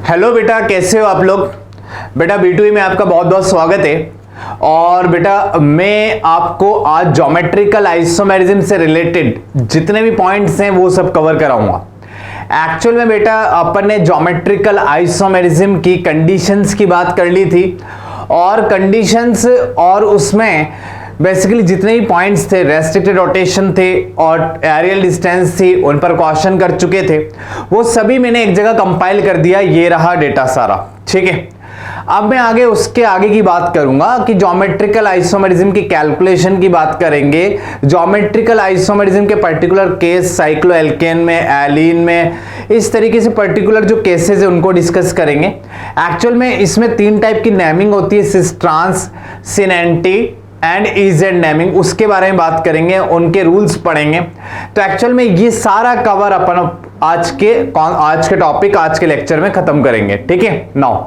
Hello बेटा, कैसे हो आप लोग। बेटा B2E में आपका बहुत बहुत स्वागत है। और बेटा मैं आपको आज ज्योमेट्रिकल आइसोमेरिज्म से रिलेटेड जितने भी पॉइंट्स हैं वो सब कवर कराऊंगा। एक्चुअल में बेटा अपन ने ज्योमेट्रिकल आइसोमेरिज्म की कंडीशंस की बात कर ली थी और कंडीशंस और उसमें बेसिकली जितने भी पॉइंट्स थे, रेस्ट्रिक्टेड रोटेशन थे और एरियल डिस्टेंस थी, उन पर क्वेश्चन कर चुके थे। वो सभी मैंने एक जगह कंपाइल कर दिया, ये रहा डेटा सारा, ठीक है। अब मैं आगे उसके आगे की बात करूंगा कि ज्योमेट्रिकल आइसोमेरिज्म की कैलकुलेशन की बात करेंगे। ज्योमेट्रिकल आइसोमेरिज्म के पर्टिकुलर केस साइक्लोएल्केन में, एलीन में, इस तरीके से पर्टिकुलर जो केसेस है उनको डिस्कस करेंगे। एक्चुअल में इसमें 3 टाइप की नेमिंग होती है, cis trans, syn anti and E Z naming, उसके बारे में बात करेंगे, उनके रूल्स पढ़ेंगे। तो एक्चुअल में ये सारा कवर अपन आज के टॉपिक, आज के लेक्चर में खत्म करेंगे, ठीक है। नाउ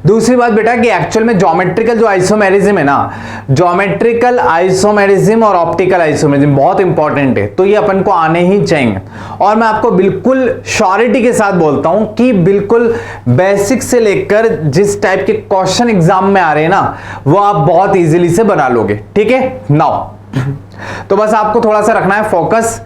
दूसरी बात बेटा कि एक्चुअल में ज्योमेट्रिकल जो आइसोमेरिज्म है ना, ज्योमेट्रिकल आइसोमेरिज्म और ऑप्टिकल आइसोमेरिज्म बहुत इंपॉर्टेंट है, तो ये अपन को आने ही चाहिए। और मैं आपको बिल्कुल श्योरिटी के साथ बोलता हूं कि बिल्कुल बेसिक से लेकर जिस टाइप के क्वेश्चन एग्जाम में आ रहे हैं ना, वो आप बहुत इजीली से बना लोगे, ठीक है। नाउ तो बस आपको थोड़ा सा रखना है फोकस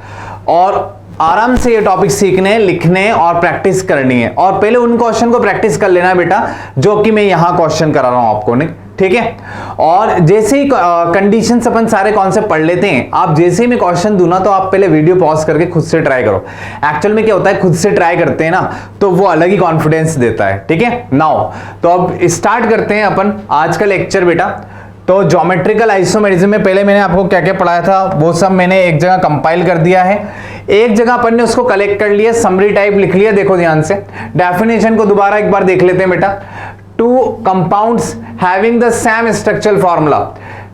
और आराम से ये टॉपिक सीखने, लिखने और प्रैक्टिस करनी है। और पहले उन क्वेश्चन को प्रैक्टिस कर लेना है बेटा जो कि मैं यहां क्वेश्चन करा रहा हूं आपको, नहीं, ठीक है। और जैसे ही कंडीशंस अपन सारे कॉन्सेप्ट पढ़ लेते हैं, आप जैसे ही मैं क्वेश्चन दूं ना तो आप पहले वीडियो पॉज करके खुद से ट्राई करो। एक्चुअल में क्या होता है, खुद से ट्राई करते हैं ना तो वो अलग ही कॉन्फिडेंस देता है, ठीक है। नाउ तो अब स्टार्ट करते हैं अपन आज का लेक्चर बेटा। तो ज्योमेट्रिकल आइसोमेरिज्म में पहले मैंने आपको क्या क्या पढ़ाया था वो सब मैंने एक जगह कंपाइल कर दिया है, एक जगह अपन ने उसको कलेक्ट कर लिया, समरी टाइप लिख लिया। देखो ध्यान से, डेफिनेशन को दोबारा एक बार देख लेते हैं बेटा। 2 compounds having the same structural formula.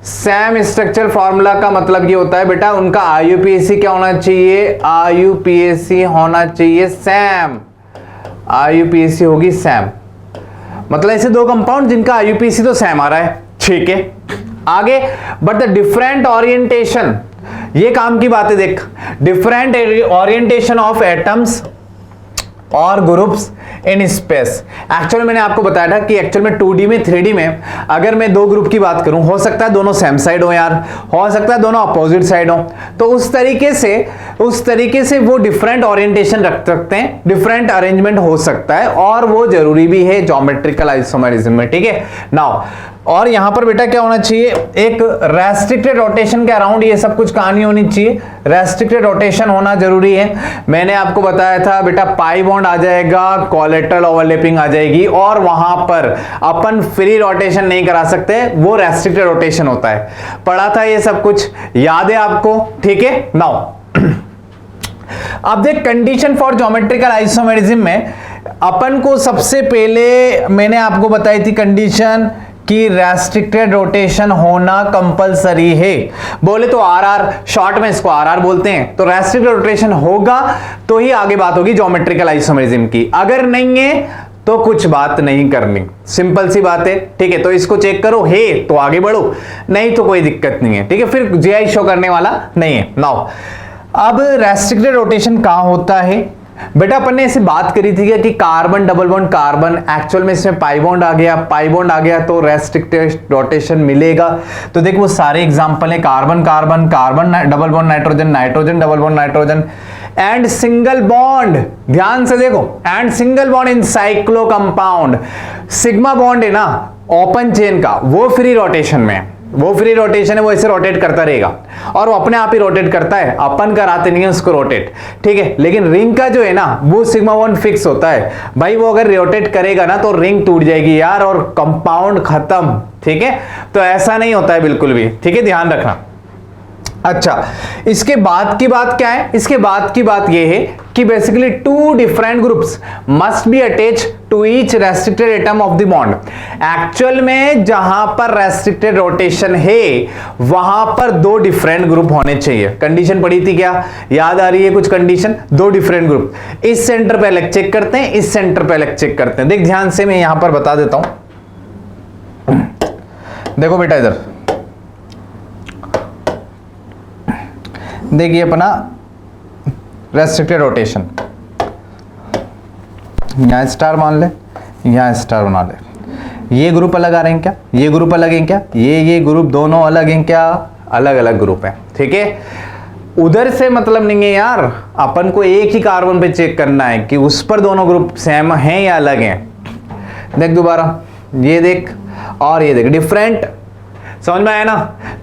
Same structural formula का मतलब ये होता है बेटा उनका आईयूपीएसी क्या होना चाहिए, आईयूपीएसी होना चाहिए सेम। आईयूपीएसी होगी सेम, मतलब ऐसे 2 कंपाउंड जिनका आईयूपीएसी तो सेम आ रहा है, ठीक है। आगे बट द डिफरेंट ओरिएंटेशन, ये काम की बात है देख, डिफरेंट ओरिएंटेशन ऑफ एटम्स और ग्रुप्स इन स्पेस। एक्चुअल मैंने आपको बताया था कि एक्चुअल में 2D में 3D में अगर मैं 2 ग्रुप की बात करूं, हो सकता है दोनों सेम साइड हो यार, हो सकता है दोनों अपोजिट साइड हो, तो उस तरीके से वो डिफरेंट ओरिएंटेशन रख सकते हैं, डिफरेंट अरेंजमेंट हो सकता है और वो जरूरी भी है ज्योमेट्रिकल आइसोमेरिज्म में, ठीक है। नाउ और यहां पर बेटा क्या होना चाहिए, एक रेस्ट्रिक्टेड रोटेशन के अराउंड ये सब कुछ कहानी होनी चाहिए, रेस्ट्रिक्टेड रोटेशन होना जरूरी है। मैंने आपको बताया था बेटा पाई बॉन्ड आ जाएगा, कोलेटरल ओवरलैपिंग आ जाएगी और वहां पर अपन फ्री रोटेशन नहीं करा सकते, वो रेस्ट्रिक्टेड रोटेशन होता है। पढ़ा था ये सब कुछ, याद है आपको, ठीक है। नाउ अब देख कंडीशन फॉर ज्योमेट्रिकल आइसोमेरिज्म में अपन को सबसे पहले मैंने आपको बताई थी कंडीशन कि रेस्ट्रिक्टेड रोटेशन होना कंपलसरी है। बोले तो आरआर, शॉर्ट में इसको आरआर बोलते हैं। तो रेस्ट्रिक्टेड रोटेशन होगा तो ही आगे बात होगी ज्योमेट्रिकल आइसोमेरिज्म की, अगर नहीं है तो कुछ बात नहीं करनी, सिंपल सी बात है, ठीक है। तो इसको चेक करो, है तो आगे बढ़ो, नहीं तो कोई दिक्कत नहीं है, ठीक है। फिर जीआई शो करने वाला नहीं है। नाउ अब रेस्ट्रिक्टेड रोटेशन कहां होता है बेटा, अपन ने ऐसे बात करी थी कि carbon double bond carbon, actual में इसमें पाई बॉन्ड आ गया तो रेस्ट्रिक्टेड रोटेशन मिलेगा। तो देखो वो सारे एग्जांपल है, carbon carbon, carbon double bond nitrogen, nitrogen double bond nitrogen and single bond, ध्यान से देखो, and single bond in cyclo compound. Sigma bond है ना ओपन चेन का, वो फ्री रोटेशन में है, वो फ्री रोटेशन है, वो ऐसे रोटेट करता रहेगा और वो अपने आप ही रोटेट करता है, अपन कराते नहीं है उसको रोटेट, ठीक है। लेकिन रिंग का जो है ना वो सिग्मा बॉन्ड फिक्स होता है भाई, वो अगर रोटेट करेगा ना तो रिंग टूट जाएगी यार और कंपाउंड खत्म, ठीक है। तो ऐसा नहीं होता है बिल्कुल भी, ठीक है, ध्यान रखना। अच्छा, इसके बाद की बात क्या है, इसके बाद की बात यह है कि basically 2 different groups must be attach to each restricted atom of the bond. Actual में जहां पर रेस्ट्रिक्टेड रोटेशन है वहां पर 2 डिफरेंट ग्रुप होने चाहिए। कंडीशन पढ़ी थी क्या, याद आ रही है कुछ कंडीशन, 2 डिफरेंट ग्रुप। इस सेंटर पे अलग चेक करते हैं, इस सेंटर पे अलग चेक करते हैं। देख ध्यान से, मैं यहां पर बता देता हूं, देखो बेटा इधर देखिए अपना रेस्ट्रिक्टेड रोटेशन, यहाँ स्टार मान ले, यहाँ स्टार बना ले। ये ग्रुप अलग आ रहे हैं क्या, ये ग्रुप अलग हैं क्या, ये ग्रुप दोनों अलग हैं क्या, अलग अलग ग्रुप हैं। ठीक है, उधर से मतलब नहीं है यार, अपन को एक ही कार्बन पे चेक करना है कि उस पर दोनों ग्रुप सेम हैं या अलग हैं। देख दोबारा, ये देख और ये देख, डिफरेंट, समझ में आया ना।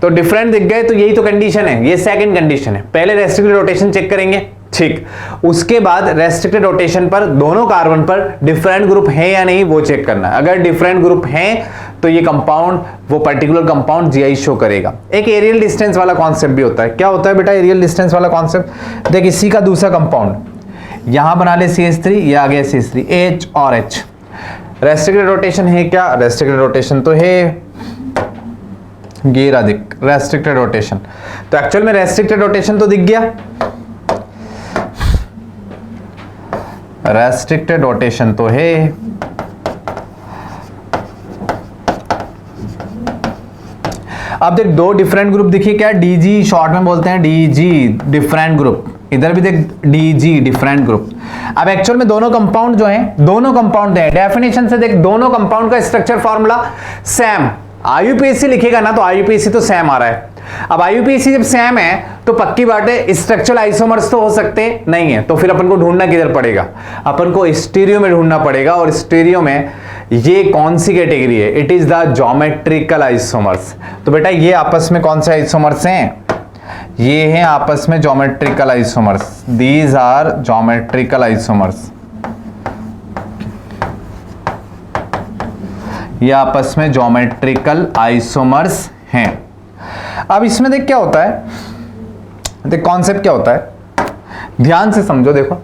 तो डिफरेंट दिख गए तो यही तो कंडीशन है, ये सेकंड कंडीशन है। पहले रेस्ट्रिक्टेड रोटेशन चेक करेंगे, ठीक, उसके बाद रेस्ट्रिक्टेड रोटेशन पर दोनों कार्बन पर डिफरेंट ग्रुप है या नहीं वो चेक करना है। अगर डिफरेंट ग्रुप हैं तो ये कंपाउंड, वो पर्टिकुलर कंपाउंड जीआई शो करेगा। एक एरियल डिस्टेंस वाला कॉन्सेप्ट भी होता है। क्या होता है बेटा एरियल डिस्टेंस वाला कॉन्सेप्ट? देख, इसी का दूसरा कंपाउंड यहां बना ले CH3, ये आ गया CH3, H और H। रेस्ट्रिक्टेड रोटेशन है क्या? रेस्ट्रिक्टेड रोटेशन तो है, ये रहा दिख रेस्ट्रिक्टेड रोटेशन। तो एक्चुअल में रेस्ट्रिक्टेड रोटेशन तो दिख गया, रेस्ट्रिक्टेड रोटेशन तो है। अब देख दो डिफरेंट ग्रुप दिखिए क्या, DG शॉर्ट में बोलते हैं, DG डिफरेंट ग्रुप। इधर भी देख DG डिफरेंट ग्रुप। अब एक्चुअल में दोनों कंपाउंड जो हैं, दोनों कंपाउंड हैं, डेफिनेशन से देख दोनों कंपाउंड का स्ट्रक्चर फॉर्मूला सेम। IUPAC लिखेगा ना तो IUPAC तो सेम आ रहा है। अब IUPAC जब सेम है तो पक्की बात है स्ट्रक्चरल आइसोमर्स तो हो सकते नहीं है, तो फिर अपन को ढूंढना किधर पड़ेगा? अपन को स्टीरियो में ढूंढना पड़ेगा। और स्टीरियो में ये कौन सी कैटेगरी है? It is the geometrical isomers. तो बेटा ये आपस में कौन से आइसोमर्स हैं? ये हैं आपस में geometrical isomers. These are geometrical isomers. ये आपस में ज्योमेट्रिकल आइसोमर्स हैं। अब इसमें देख क्या होता है, देख कॉन्सेप्ट क्या होता है, ध्यान से समझो। देखो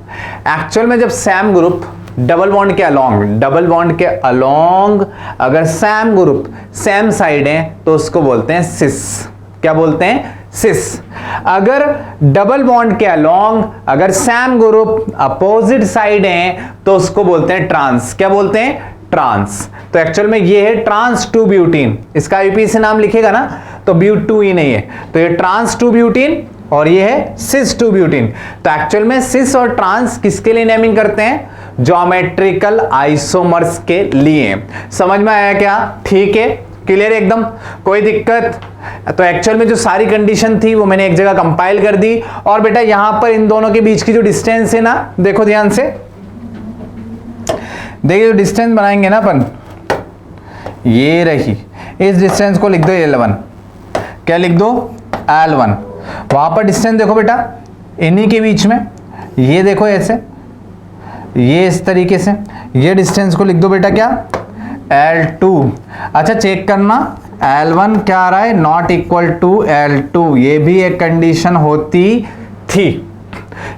एक्चुअल में जब सेम ग्रुप डबल बॉन्ड के अलोंग, डबल बॉन्ड के अलोंग अगर सेम ग्रुप सेम साइड है तो उसको बोलते हैं सिस। क्या बोलते हैं? सिस। अगर डबल बॉन्ड के अलोंग अगर सेम ग्रुप अपोजिट साइड है तो उसको बोलते हैं ट्रांस। क्या बोलते हैं? ट्रांस। तो एक्चुअल में ये है ट्रांस 2 ब्यूटीन। इसका IUPAC नाम लिखेगा ना तो ब्यूट 2 ही नहीं है, तो ये ट्रांस 2 ब्यूटीन और ये है सिस 2 ब्यूटीन। तो एक्चुअल में सिस और ट्रांस किसके लिए नेमिंग करते हैं? ज्योमेट्रिकल आइसोमर्स के लिए। समझ में आया क्या? ठीक है, क्लियर एकदम, कोई दिक्कत? तो एक्चुअल में जो सारी कंडीशन थी वो मैंने एक जगह कंपाइल कर दी। और बेटा यहां पर इन दोनों के बीच की जो डिस्टेंस है ना, देखो ध्यान से, देखिए जो डिस्टेंस बनाएंगे ना अपन, ये रही, इस डिस्टेंस को लिख दो L1। क्या लिख दो? L1। वहां पर डिस्टेंस देखो बेटा इन्हीं के बीच में, ये देखो ऐसे, ये इस तरीके से, ये डिस्टेंस को लिख दो बेटा क्या? L2। अच्छा चेक करना, L1 क्या आ रहा है? Not equal to L2। ये भी एक कंडीशन होती थी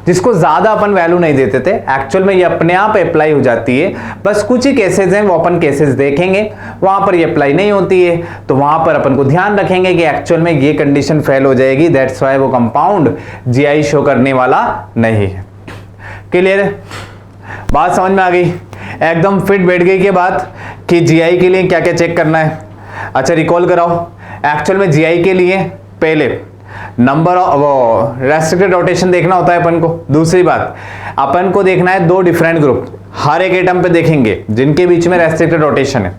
जिसको ज्यादा अपन वैल्यू नहीं देते थे। एक्चुअल में ये अपने आप अप्लाई हो जाती है, बस कुछ ही केसेस हैं वो अपन केसेस देखेंगे, वहां पर ये अप्लाई नहीं होती है, तो वहां पर अपन को ध्यान रखेंगे कि एक्चुअल में ये कंडीशन फेल हो जाएगी। दैट्स व्हाई वो कंपाउंड जीआई शो करने वाला नहीं है। क्लियर है? बात समझ में आ गई? एकदम फिट बैठ गई के बात कि जीआई के लिए क्या क्या चेक करना है। अच्छा रिकॉल कराओ, एक्चुअल में जीआई के लिए पहले नंबर ऑफ रेस्ट्रिक्टेड रोटेशन देखना होता है अपन को। दूसरी बात अपन को देखना है दो डिफरेंट ग्रुप, हर एक एटम पे देखेंगे जिनके बीच में रेस्ट्रिक्टेड रोटेशन है।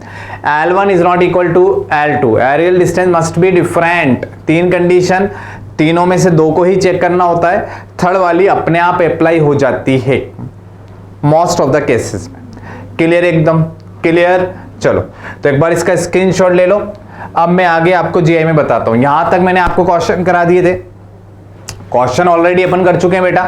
L1 is not equal to L2, aerial distance must be different. तीन कंडीशन, तीनों में से दो को ही चेक करना होता है, थर्ड वाली अपने आप अप्लाई हो जाती है मोस्ट ऑफ द केसेस में। क्लियर? एकदम क्लियर। चलो तो एक बार इसका स्क्रीनशॉट ले लो। अब मैं आगे आपको जीआई में बताता हूं। यहां तक मैंने आपको क्वेश्चन करा दिए थे, क्वेश्चन ऑलरेडी अपन कर चुके हैं बेटा,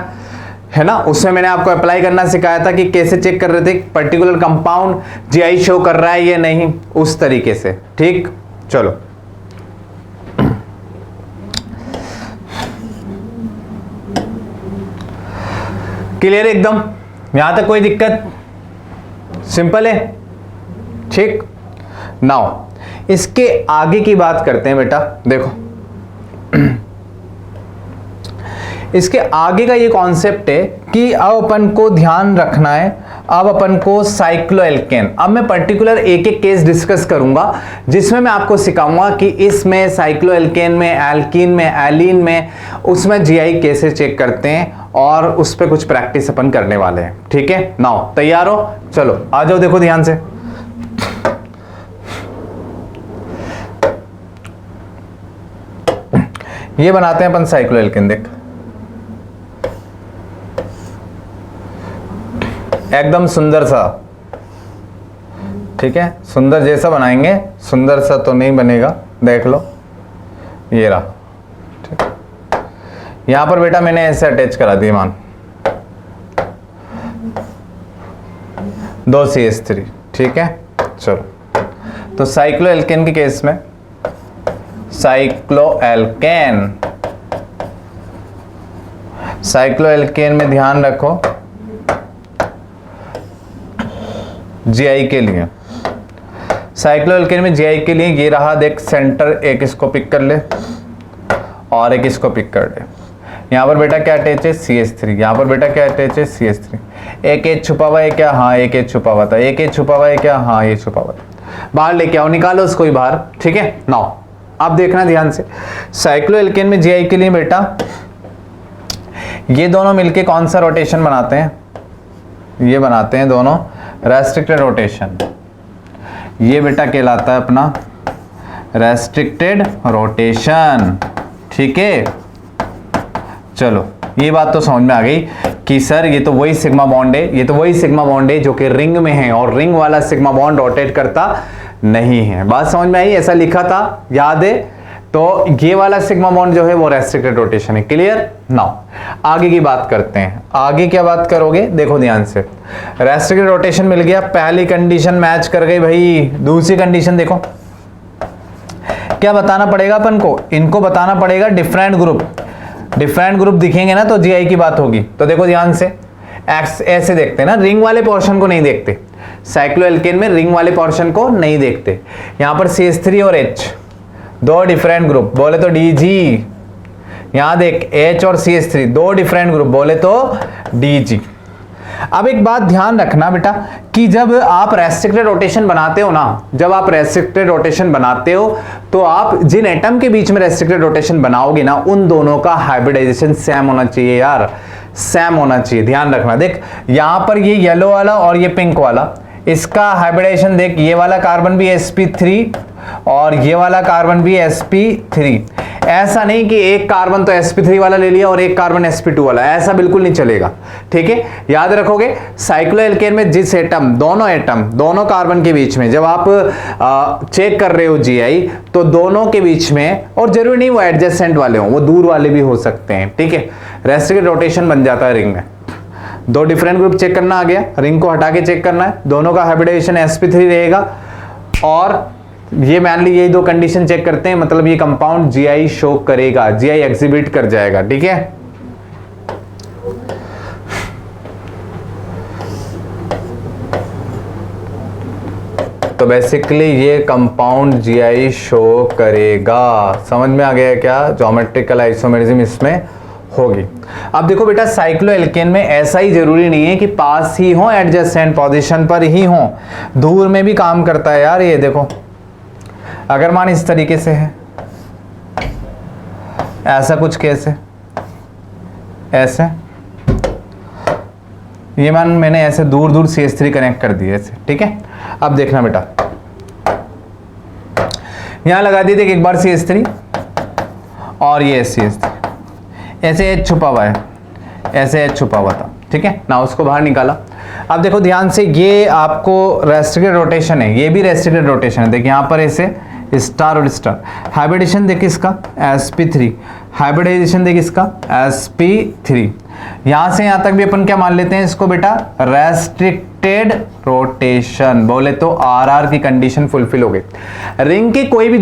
है ना। उसमें मैंने आपको अप्लाई करना सिखाया था कि कैसे चेक कर रहे थे पर्टिकुलर कंपाउंड जीआई शो कर रहा है या नहीं, उस तरीके से। ठीक, चलो क्लियर एकदम, यहां तक कोई दिक्कत? सिंपल है। ठीक, नाउ इसके आगे की बात करते हैं बेटा। देखो इसके आगे का ये कॉन्सेप्ट है कि अब अपन को ध्यान रखना है, अब अपन को साइक्लोएल्केन। अब मैं पर्टिकुलर एक एक केस डिस्कस करूंगा जिसमें मैं आपको सिखाऊंगा कि इसमें साइक्लोएल्केन में, एल्कीन में, एलीन में, उसमें जीआई कैसे चेक करते हैं और उस पर कुछ प्रैक्टिस अपन करने वाले हैं। ठीक है, नाउ तैयार हो? चलो आ जाओ, देखो ध्यान से। ये बनाते हैं अपन साइक्लोएल्केन, देख एकदम सुंदर सा। ठीक है, सुंदर जैसा बनाएंगे, सुंदर सा तो नहीं बनेगा, देख लो ये रहा। ठीक, यहां पर बेटा मैंने ऐसे अटैच करा दी, मान 2 CH3। ठीक है, चलो तो साइक्लोएल्केन के केस में, साइक्लोएल्केन में ध्यान रखो जीआई के लिए, साइक्लोएल्केन में जीआई के लिए ये रहा, देख सेंटर, एक इसको पिक कर ले और एक इसको पिक कर ले। यहाँ पर बेटा क्या अटैच है? CH3। यहाँ पर बेटा क्या अटैच है? CH3। एक H छुपा हुआ है क्या? हाँ, एक H छुपा हुआ था। एक H छुपा हुआ है क्या? हाँ, ये छुपा हुआ था। बाहर लेके आओ, निकालो उसको ही बाहर। ठीक है, नाउ आप देखना ध्यान से, साइक्लोएल्केन में जीआई के लिए बेटा ये दोनों मिलके कौन सा रोटेशन बनाते हैं? ये बनाते हैं दोनों रेस्ट्रिक्टेड रोटेशन। ये बेटा कहलाता है अपना रेस्ट्रिक्टेड रोटेशन। ठीक है, चलो ये बात तो समझ में आ गई कि सर ये तो वही सिग्मा बॉन्ड है, ये तो वही सिग्मा बॉन्ड है जो कि रिंग में है, और रिंग वाला सिग्मा बॉन्ड रोटेट करता नहीं है। बात समझ में आई? ऐसा लिखा था, याद है? तो ये वाला सिग्मा बॉन्ड जो है वो रेस्ट्रिक्टेड रोटेशन है। क्लियर? नाउ आगे की बात करते हैं। आगे क्या बात करोगे? देखो ध्यान से, रेस्ट्रिक्टेड रोटेशन मिल गया, पहली कंडीशन मैच कर गई भाई। दूसरी कंडीशन देखो, क्या बताना पड़ेगा अपन को? इनको बताना पड़ेगा डिफरेंट ग्रुप। डिफरेंट ग्रुप दिखेंगे ना तो जीआई की बात होगी। तो देखो ध्यान से, एक्स ऐसे देखते हैं ना, रिंग वाले पोर्शन को नहीं देखते। साइक्लोएल्केन में रिंग वाले पोर्शन को नहीं देखते। यहां पर CH3 और H दो डिफरेंट ग्रुप, बोले तो DG। यहां देख H और CH3 दो डिफरेंट ग्रुप, बोले तो DG। अब एक बात ध्यान रखना बेटा कि जब आप रेस्ट्रिक्टेड रोटेशन बनाते हो ना, जब आप रेस्ट्रिक्टेड रोटेशन बनाते हो तो आप जिन एटम के बीच में रेस्ट्रिक्टेड रोटेशन बनाओगे ना, उन दोनों का हाइब्रिडाइजेशन सेम होना चाहिए यार, सेम होना चाहिए। ध्यान रखना, देख यहां पर ये येलो वाला और ये पिंक वाला, इसका हाइब्रिडाइजेशन देख, ये वाला कार्बन भी sp3 और ये वाला कार्बन भी sp3। ऐसा नहीं कि एक कार्बन तो sp3 वाला ले लिया और एक कार्बन sp2 वाला, ऐसा बिल्कुल नहीं चलेगा। ठीक है, याद रखोगे साइक्लोएल्केन में जिस एटम, दोनों कार्बन के बीच में जब आप चेक कर रहे हो जीआई, तो दोनों के बीच में, और जरूरी नहीं वो एडजेसेंट वाले हो, वो दूर वाले भी हो सकते हैं। ठीक है, रेस्ट्रिक्टेड रोटेशन बन जाता है रिंग में। दो डिफरेंट ग्रुप चेक करना आ गया, रिंग को हटा के चेक करना है, दोनों का हाइब्रिडाइजेशन sp3 रहेगा, और ये मान ली यही दो कंडीशन चेक करते हैं, मतलब ये कंपाउंड जीआई शो करेगा, जीआई एग्जिबिट कर जाएगा। ठीक है, तो बेसिकली ये कंपाउंड जीआई शो करेगा। समझ में आ गया क्या? ज्योमेट्रिकल आइसोमेरिज्म इसमें होगी। अब देखो बेटा, साइक्लोएल्केन में ऐसा ही जरूरी नहीं है कि पास ही हो, एडजेसेंट पोजीशन पर ही हो, दूर में भी काम करता है यार। ये देखो, अगर मान इस तरीके से है, ऐसा कुछ केस है, ऐसे ये मान मैंने ऐसे दूर दूर CH3 कनेक्ट कर दिए ऐसे। ठीक है, अब देखना बेटा, यहां लगा दी देख एक बार CH3 और ये CH3, ऐसे H छुपा हुआ है, ऐसे H छुपा हुआ था। ठीक है ना, उसको बाहर निकाला। अब देखो ध्यान से, ये आपको रेस्ट्रिक्टेड रोटेशन है, ये भी रेस्ट्रिक्टेड रोटेशन है। देखिए यहाँ पर ऐसे स्टार और स्टार, हाइब्रिडेशन देख इसका sp3, हाइब्रिडाइजेशन देख इसका sp3। यहां से यहां तक भी अपन क्या मान लेते हैं इसको बेटा? रेस्ट्रिक्टेड रोटेशन, बोले तो RR की कंडीशन फुलफिल हो गई। रिंग के कोई भी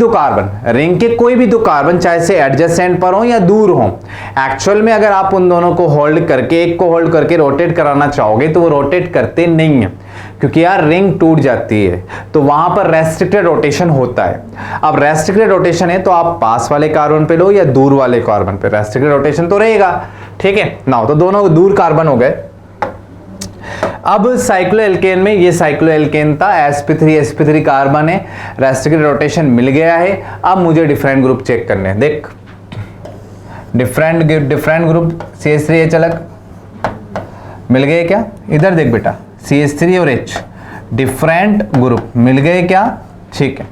दो कार्बन, चाहे से एडजेसेंट पर हो या दूर हो, एक्चुअल में अगर आप उन दोनों को होल्ड करके, एक को होल्ड करके रोटेट कराना चाहोगे तो वो रोटेट करते नहीं है, क्योंकि यार रिंग टूट जाती है, तो वहां पर रेस्ट्रिक्टेड रोटेशन होता है। अब रेस्ट्रिक्टेड रोटेशन है तो आप पास वाले कार्बन पे लो या दूर वाले कार्बन पे, रेस्ट्रिक्टेड रोटेशन तो रहेगा। ठीक है ना, तो दोनों दूर कार्बन हो गए। अब साइक्लोएल्केन में, ये साइक्लोएल्केन था, sp3 कार्बन है, रेस्ट्रिक्टेड रोटेशन मिल गया है। अब मुझे डिफरेंट ग्रुप चेक करने हैं। देख डिफरेंट ग्रुप, CH3H अलग, मिल गए क्या? इधर देख बेटा, CH3 और H डिफरेंट ग्रुप मिल गए क्या? ठीक है,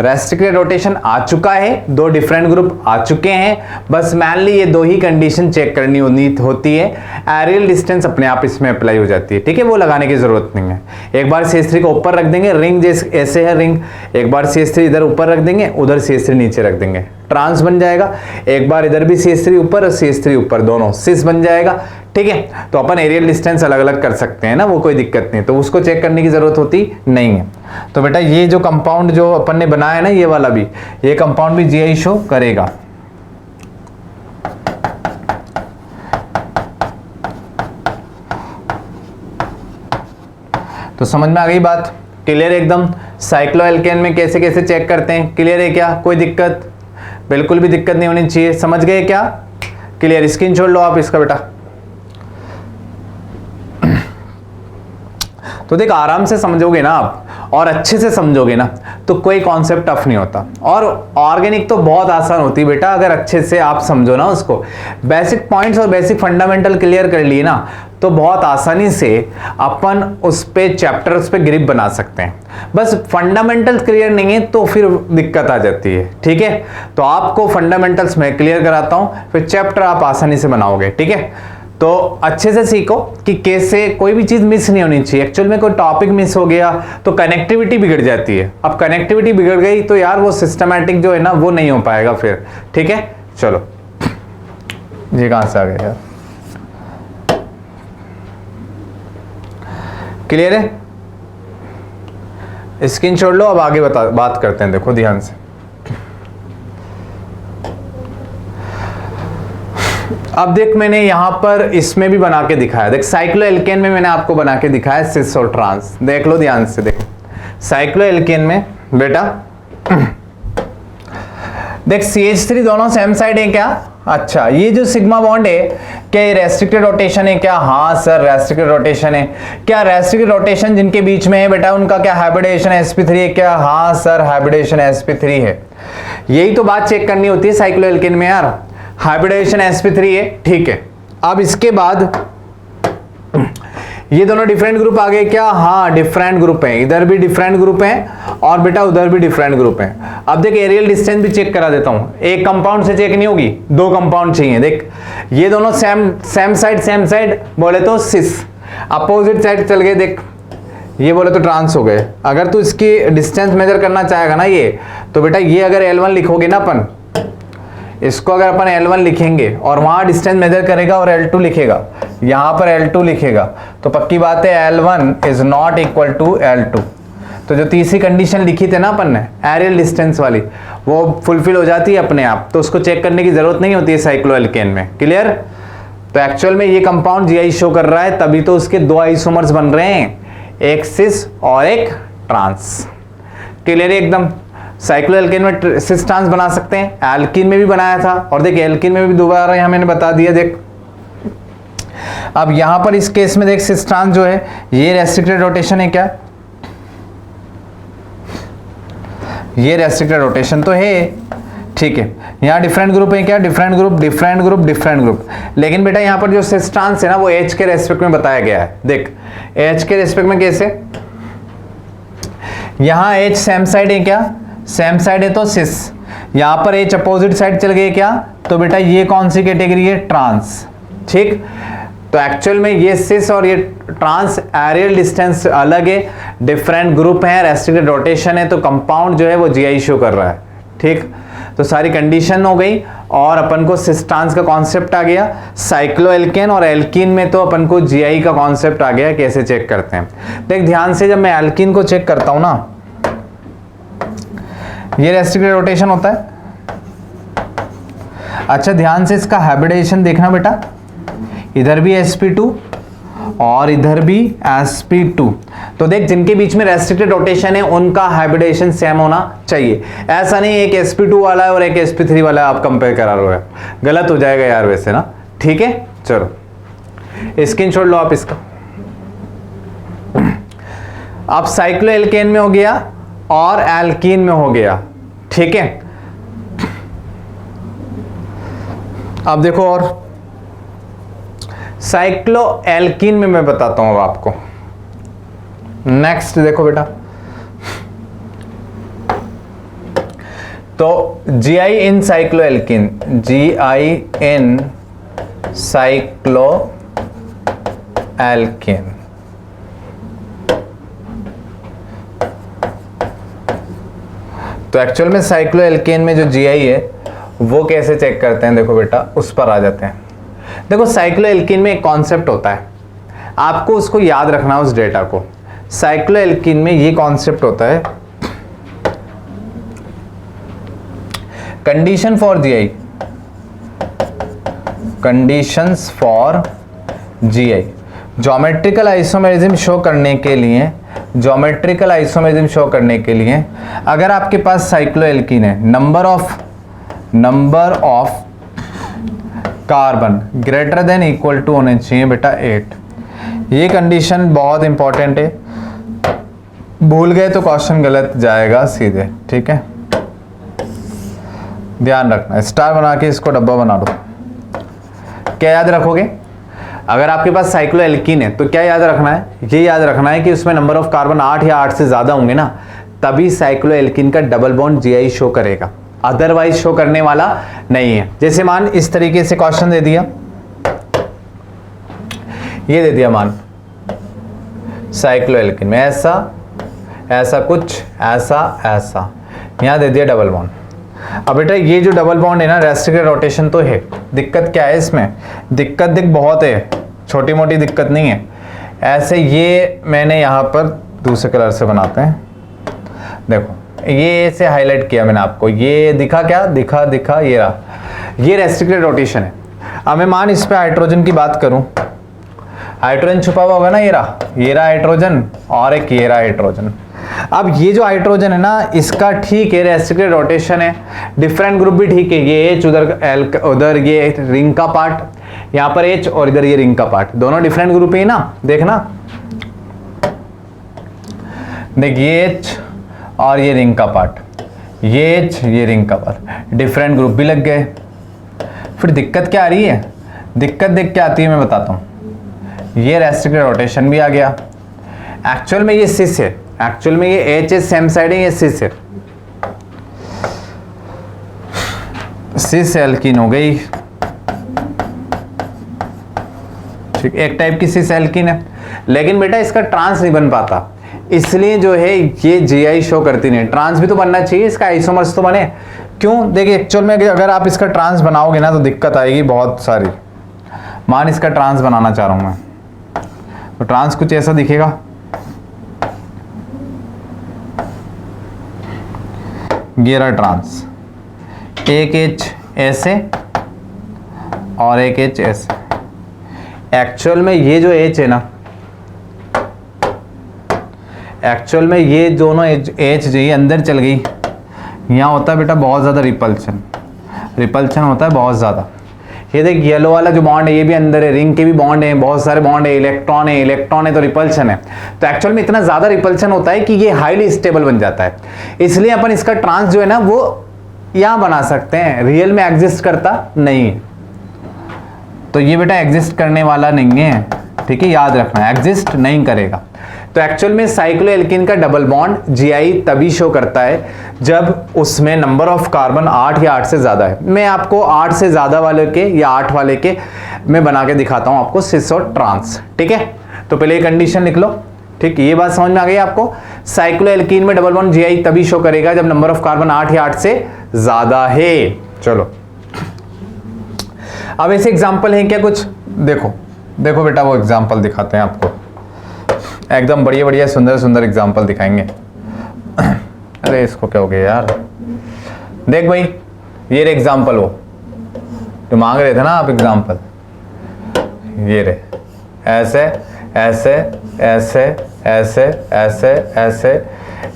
रेस्ट्रिक्टेड रोटेशन आ चुका है, 2 डिफरेंट ग्रुप आ चुके हैं, बस मैनली ये 2 ही कंडीशन चेक करनी होती है। एरियल डिस्टेंस अपने आप इसमें अप्लाई हो जाती है, ठीक है, वो लगाने की जरूरत नहीं है। एक बार CH3 को ऊपर रख देंगे, रिंग जैसे ऐसे है रिंग, एक बार CH3 इधर ऊपर रख देंगे, उधर CH3 नीचे रख देंगे, ट्रांस बन जाएगा। एक बार इधर भी CH3 ऊपर और CH3 ऊपर, दोनों सिस बन जाएगा, ठीक है। तो अपन एरियल डिस्टेंस अलग अलग कर सकते हैं ना, वो कोई दिक्कत नहीं, तो उसको चेक करने की जरूरत होती नहीं है। तो बेटा ये जो कंपाउंड जो अपन ने बनाया है ना, ये वाला भी, ये कंपाउंड भी GI शो करेगा। तो समझ में आ गई बात? क्लियर एकदम? साइक्लोएल्केन में कैसे कैसे चेक करते हैं, क्लियर है क्या? कोई दिक्कत? बिल्कुल भी दिक्कत नहीं होनी चाहिए, समझ गए क्या? क्लियर? स्क्रीन छोड़ लो आप इसका बेटा। तो देख, आराम से समझोगे ना आप और अच्छे से समझोगे ना तो कोई कॉन्सेप्ट टफ नहीं होता। और ऑर्गेनिक तो बहुत आसान होती है बेटा, अगर अच्छे से आप समझो ना उसको। बेसिक पॉइंट्स और बेसिक फंडामेंटल क्लियर कर लिए ना तो बहुत आसानी से अपन उस पे चैप्टर्स पे ग्रिप बना सकते हैं। बस फंडामेंटल्स क्लियर नहीं है तो फिर दिक्कत आ जाती है, ठीक है। तो आपको फंडामेंटल्स मैं क्लियर कराता हूं, फिर चैप्टर आप आसानी से बनाओगे, ठीक है। तो अच्छे से सीखो कि कैसे कोई भी चीज मिस नहीं होनी चाहिए। एक्चुअल में कोई टॉपिक मिस हो गया तो कनेक्टिविटी बिगड़ जाती है। अब कनेक्टिविटी बिगड़ गई तो यार वो सिस्टमैटिक जो है ना वो नहीं हो पाएगा फिर, ठीक है। चलो, ये कहां से आ गया यार? क्लियर है? स्क्रीन छोड़ लो, अब आगे बात करते हैं। देखो ध्यान से, अब देख मैंने यहां पर इसमें भी बना के दिखाया। देख साइक्लोएल्केन में मैंने आपको बना के दिखाया सिस और ट्रांस। देख लो ध्यान से, देख साइक्लोएल्केन में बेटा देख CH3 दोनों सेम साइड है क्या? अच्छा, ये जो सिग्मा बॉन्ड है क्या ये रेस्ट्रिक्टेड रोटेशन है क्या? हाँ सर, रेस्ट्रिक्टेड रोटेशन है। क्या रेस्ट्रिक्टेड रोटेशन जिनके बीच में है बेटा उनका क्या हाइब्रिडेशन sp3 है क्या? हाँ सर, हाइब्रिडेशन sp3 है। यही तो बात चेक करनी होती है साइक्लोएल्केन में यार, हाइब्रिडेशन sp3 है, ठीक है। अब इसके बाद ये दोनों डिफरेंट ग्रुप आ गए क्या? हाँ, डिफरेंट ग्रुप हैं, इधर भी डिफरेंट ग्रुप हैं और बेटा उधर भी डिफरेंट ग्रुप हैं। अब देख एरियल डिस्टेंस भी चेक करा देता हूं, एक कंपाउंड से चेक नहीं होगी, 2 कंपाउंड चाहिए। देख ये दोनों सेम साइड बोले तो सिस, अपोजिट साइड चल गए, देख ये बोले तो ट्रांस हो गए। अगर तू इसकी डिस्टेंस मेजर करना चाहेगा ना ये, तो बेटा ये अगर L1 लिखोगे ना अपन, इसको अगर अपन L1 लिखेंगे और वहां डिस्टेंस मेजर करेगा और L2 लिखेगा, यहां पर L2 लिखेगा, तो पक्की बात है L1 is not equal to L2। तो जो तीसरी कंडीशन लिखी थी ना अपन ने एरियल डिस्टेंस वाली, वो फुलफिल हो जाती है अपने आप, तो उसको चेक करने की जरूरत नहीं होती है साइक्लोएल्केन में। क्लियर? तो एक्चुअल में ये कंपाउंड GI शो कर रहा है, तभी तो उसके 2 आइसोमर्स बन रहे हैं, एक सिस और एक ट्रांस। क्लियर है एकदम? साइक्लोएल्केन में सिस ट्रांस बना सकते हैं, एल्कीन में भी बनाया था, और देख एल्कीन में भी दोबारा यहां मैंने बता दिया। देख अब यहां पर इस केस में देख सिस ट्रांस जो है ये रेस्ट्रिक्टेड रोटेशन है क्या? ये रेस्ट्रिक्टेड रोटेशन तो है, ठीक है। यहाँ डिफरेंट ग्रुप है क्या? Different group. लेकिन बेटा यहाँ पर जो सिस ट्रांस है ना वो H के रेस्पेक्ट में बताया गया है। देख H के रेस्पेक्ट में कैसे? यहाँ H सेम साइड है क्या? सेम साइड है तो सिस, यहां पर H अपोजिट साइड चल गए क्या? तो बेटा ये कौन सी कैटेगरी है? ट्रांस, ठीक। तो एक्चुअल में ये सिस और ये ट्रांस एरियल डिस्टेंस अलग है, डिफरेंट ग्रुप है, रेस्ट्रिक्टेड रोटेशन है, तो कंपाउंड जो है वो GI शो कर रहा है, ठीक। तो सारी कंडीशन हो गई और अपन को सिस ट्रांस का कॉन्सेप्ट आ गया। साइक्लोएल्केन और एल्कीन में तो अपन को GI का कॉन्सेप्ट आ गया, कैसे चेक करते हैं। देख ध्यान से, जब मैं एल्कीन को चेक करता हूं ना, ये रेस्ट्रिक्टेड रोटेशन होता है। अच्छा ध्यान से इसका हाइब्रिडेशन देखना बेटा, इधर भी sp2 और इधर भी sp2। तो देख जिनके बीच में रेस्ट्रिक्टेड रोटेशन है उनका हाइब्रिडेशन सेम होना चाहिए। ऐसा नहीं एक sp2 वाला है और एक sp3 वाला है आप कंपेयर करा रहे हो, गलत हो जाएगा यार वैसे ना, ठीक है। चलो स्क्रीन छोड़ लो आप इसका। अब साइक्लोएल्केन में हो गया और एल्कीन में हो गया, ठीक है। अब देखो और साइक्लो एल्कीन में मैं बताता हूं अब आपको। नेक्स्ट देखो बेटा, तो जीआई इन साइक्लो एल्कीन, जीआई इन साइक्लो एल्कीन, तो एक्चुअल में साइक्लो एल्केन में जो जीआई है वो कैसे चेक करते हैं, देखो बेटा उस पर आ जाते हैं। देखो साइक्लो एल्केन में एक कॉन्सेप्ट होता है, आपको उसको याद रखना है उस डेटा को। साइक्लो एल्केन में ये कॉन्सेप्ट होता है, condition for GI, conditions for GI, geometrical isomerism show करने के लिए, ज्योमेट्रिकल आइसोमेरिज्म शो करने के लिए अगर आपके पास साइक्लो एल्कीन है, number of carbon greater than equal to होने चाहिए बेटा 8। ये कंडीशन बहुत इंपॉर्टेंट है, भूल गए तो क्वेश्चन गलत जाएगा सीधे, ठीक है, ध्यान रखना। स्टार बना के इसको डब्बा बना दो। क्या याद रखोगे, अगर आपके पास साइक्लो एल्कीन है तो क्या याद रखना है, ये याद रखना है कि उसमें नंबर ऑफ कार्बन 8 या 8 से ज्यादा होंगे ना, तभी साइक्लो एल्कीन का डबल बॉन्ड जीआई शो करेगा, अदरवाइज शो करने वाला नहीं है। जैसे मान इस तरीके से क्वेश्चन दे दिया, ये दे दिया मान साइक्लो एल्कीन में ऐसा ऐसा कुछ ऐसा ऐसा, यहां दे दिया डबल बॉन्ड। अब बेटा ये जो डबल बॉन्ड है ना, रेस्ट्रिक्टेड रोटेशन तो है, दिक्कत क्या है इसमें, दिक्कत दिख बहुत है, छोटी मोटी दिक्कत नहीं है। ऐसे ये मैंने यहाँ पर दूसरे कलर से बनाते हैं, देखो ये ऐसे हाईलाइट किया मैंने आपको, ये दिखा क्या, दिखा ये रहा, ये रेस्ट्रिक्टेड रोटेशन है। अब मैं मान इस पे हाइड्रोजन की बात करूं, हाइड्रोजन छुपा हुआ होगा ना, ये रहा हाइड्रोजन और एक ये रहा हाइड्रोजन। अब ये जो हाइड्रोजन है ना, इसका ठीक है रेस्ट्रिक्टेड रोटेशन है, डिफरेंट ग्रुप भी ठीक है, ये H उधर ये रिंग का पार्ट, यहाँ पर H और इधर ये रिंग का पार्ट, दोनों डिफरेंट ग्रुप है ना, देखना देख ये H और ये रिंग का पार्ट, ये H ये रिंग का पार्ट, डिफरेंट ग्रुप भी लग गए। फिर दिक्कत क्या आ रही है, दिक्कत देख क्या आती है मैं बताता हूँ, ये रेस्ट्रिक्टेड रोटेशन भी आ गया। एक्चुअल में ये सिस है, एक्चुअल में ये H सेम साइड है, ये सिस है, सिस एल्कीन हो गई, ठीक, एक टाइप की सिस एल्कीन है। लेकिन बेटा इसका ट्रांस नहीं बन पाता, इसलिए जो है ये जीआई शो करती नहीं। ट्रांस भी तो बनना चाहिए, इसका आइसोमर्स तो बने। क्यों, देखिए एक्चुअल में अगर आप इसका ट्रांस बनाओगे ना तो दिक्कत आएगी बहुत सारी। मान इसका ट्रांस बनाना चाह रहा हूं मैं, तो ट्रांस कुछ ऐसा दिखेगा, ये रहा ट्रांस, एक H ऐसे और एक H ऐसे। एक्चुअल में ये जो H है ना, एक्चुअल में ये दोनों H जो ये अंदर चल गई, यहाँ होता है बेटा बहुत ज़्यादा रिपल्शन होता है बहुत ज़्यादा। ये देख येलो वाला जो बॉन्ड है ये भी अंदर है, रिंग के भी बॉन्ड है, बहुत सारे बॉन्ड है, इलेक्ट्रॉन है तो रिपल्शन है। तो एक्चुअल में इतना ज़्यादा रिपल्शन होता है कि ये हाईली स्टेबल बन जाता है। इसलिए अपन इसका ट्रांस जो है ना वो यहाँ बना सकते हैं, रियल में एग्जिस्ट करता नहीं है। तो ये बेटा एग्जिस्ट करने वाला नहीं है, ठीक है, याद रखना एग्जिस्ट नहीं करेगा। तो एक्चुअल में साइक्लो एल्कीन का डबल बॉन्ड जीआई तभी शो करता है जब उसमें नंबर ऑफ कार्बन 8 या 8 से ज्यादा है। मैं आपको 8 से ज्यादा वाले के या 8 वाले के मैं बना के दिखाता हूं आपको, सिस और ट्रांस, ठीक है। तो पहले ये कंडीशन लिख लो, ठीक, ये बात समझ में आ गई आपको। साइक्लो एल्कीन में डबल बॉन्ड जीआई तभी शो करेगा जब नंबर ऑफ कार्बन 8 या 8 से ज्यादा है। चलो अब ऐसे एग्जाम्पल है क्या कुछ, देखो बेटा वो एग्जाम्पल दिखाते हैं आपको, एकदम बढ़िया बढ़िया सुंदर सुंदर एग्जाम्पल दिखाएंगे। अरे इसको क्या हो गया यार, देख भाई ये रे एग्जाम्पल, वो जो मांग रहे थे ना आप एग्जाम्पल, ये रे ऐसे ऐसे ऐसे ऐसे ऐसे ऐसे,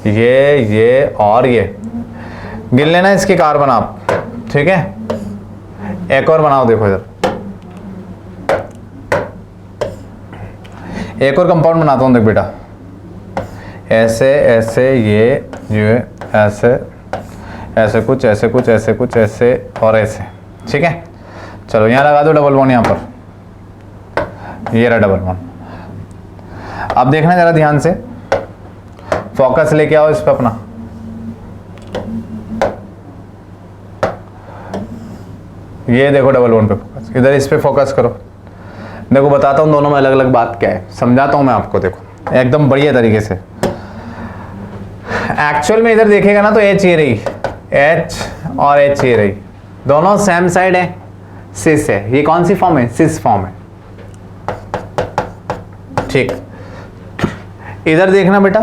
ये और ये गिन लेना इसके कार्बन आप, ठीक है। एक और बनाओ, देखो इधर एक और कंपाउंड बनाता हूं, देख बेटा ऐसे ऐसे ये ऐसे ऐसे कुछ ऐसे कुछ ऐसे कुछ ऐसे और ऐसे, ठीक है। चलो यहां लगा दो डबल बॉन्ड, यहां पर ये रहा डबल बॉन्ड। अब देखना जरा ध्यान से, फोकस लेके आओ इस पे अपना। ये देखो डबल बॉन्ड पे फोकस, इधर इस पे फोकस करो। देखो बताता हूं दोनों में अलग अलग बात क्या है, समझाता हूं मैं आपको। देखो एकदम बढ़िया तरीके से। एक्चुअल में इधर देखेगा ना तो H ये रही, H और H ये रही, दोनों सेम साइड है, सिस है। ये कौन सी फॉर्म है? सिस फॉर्म है। ठीक, इधर देखना बेटा,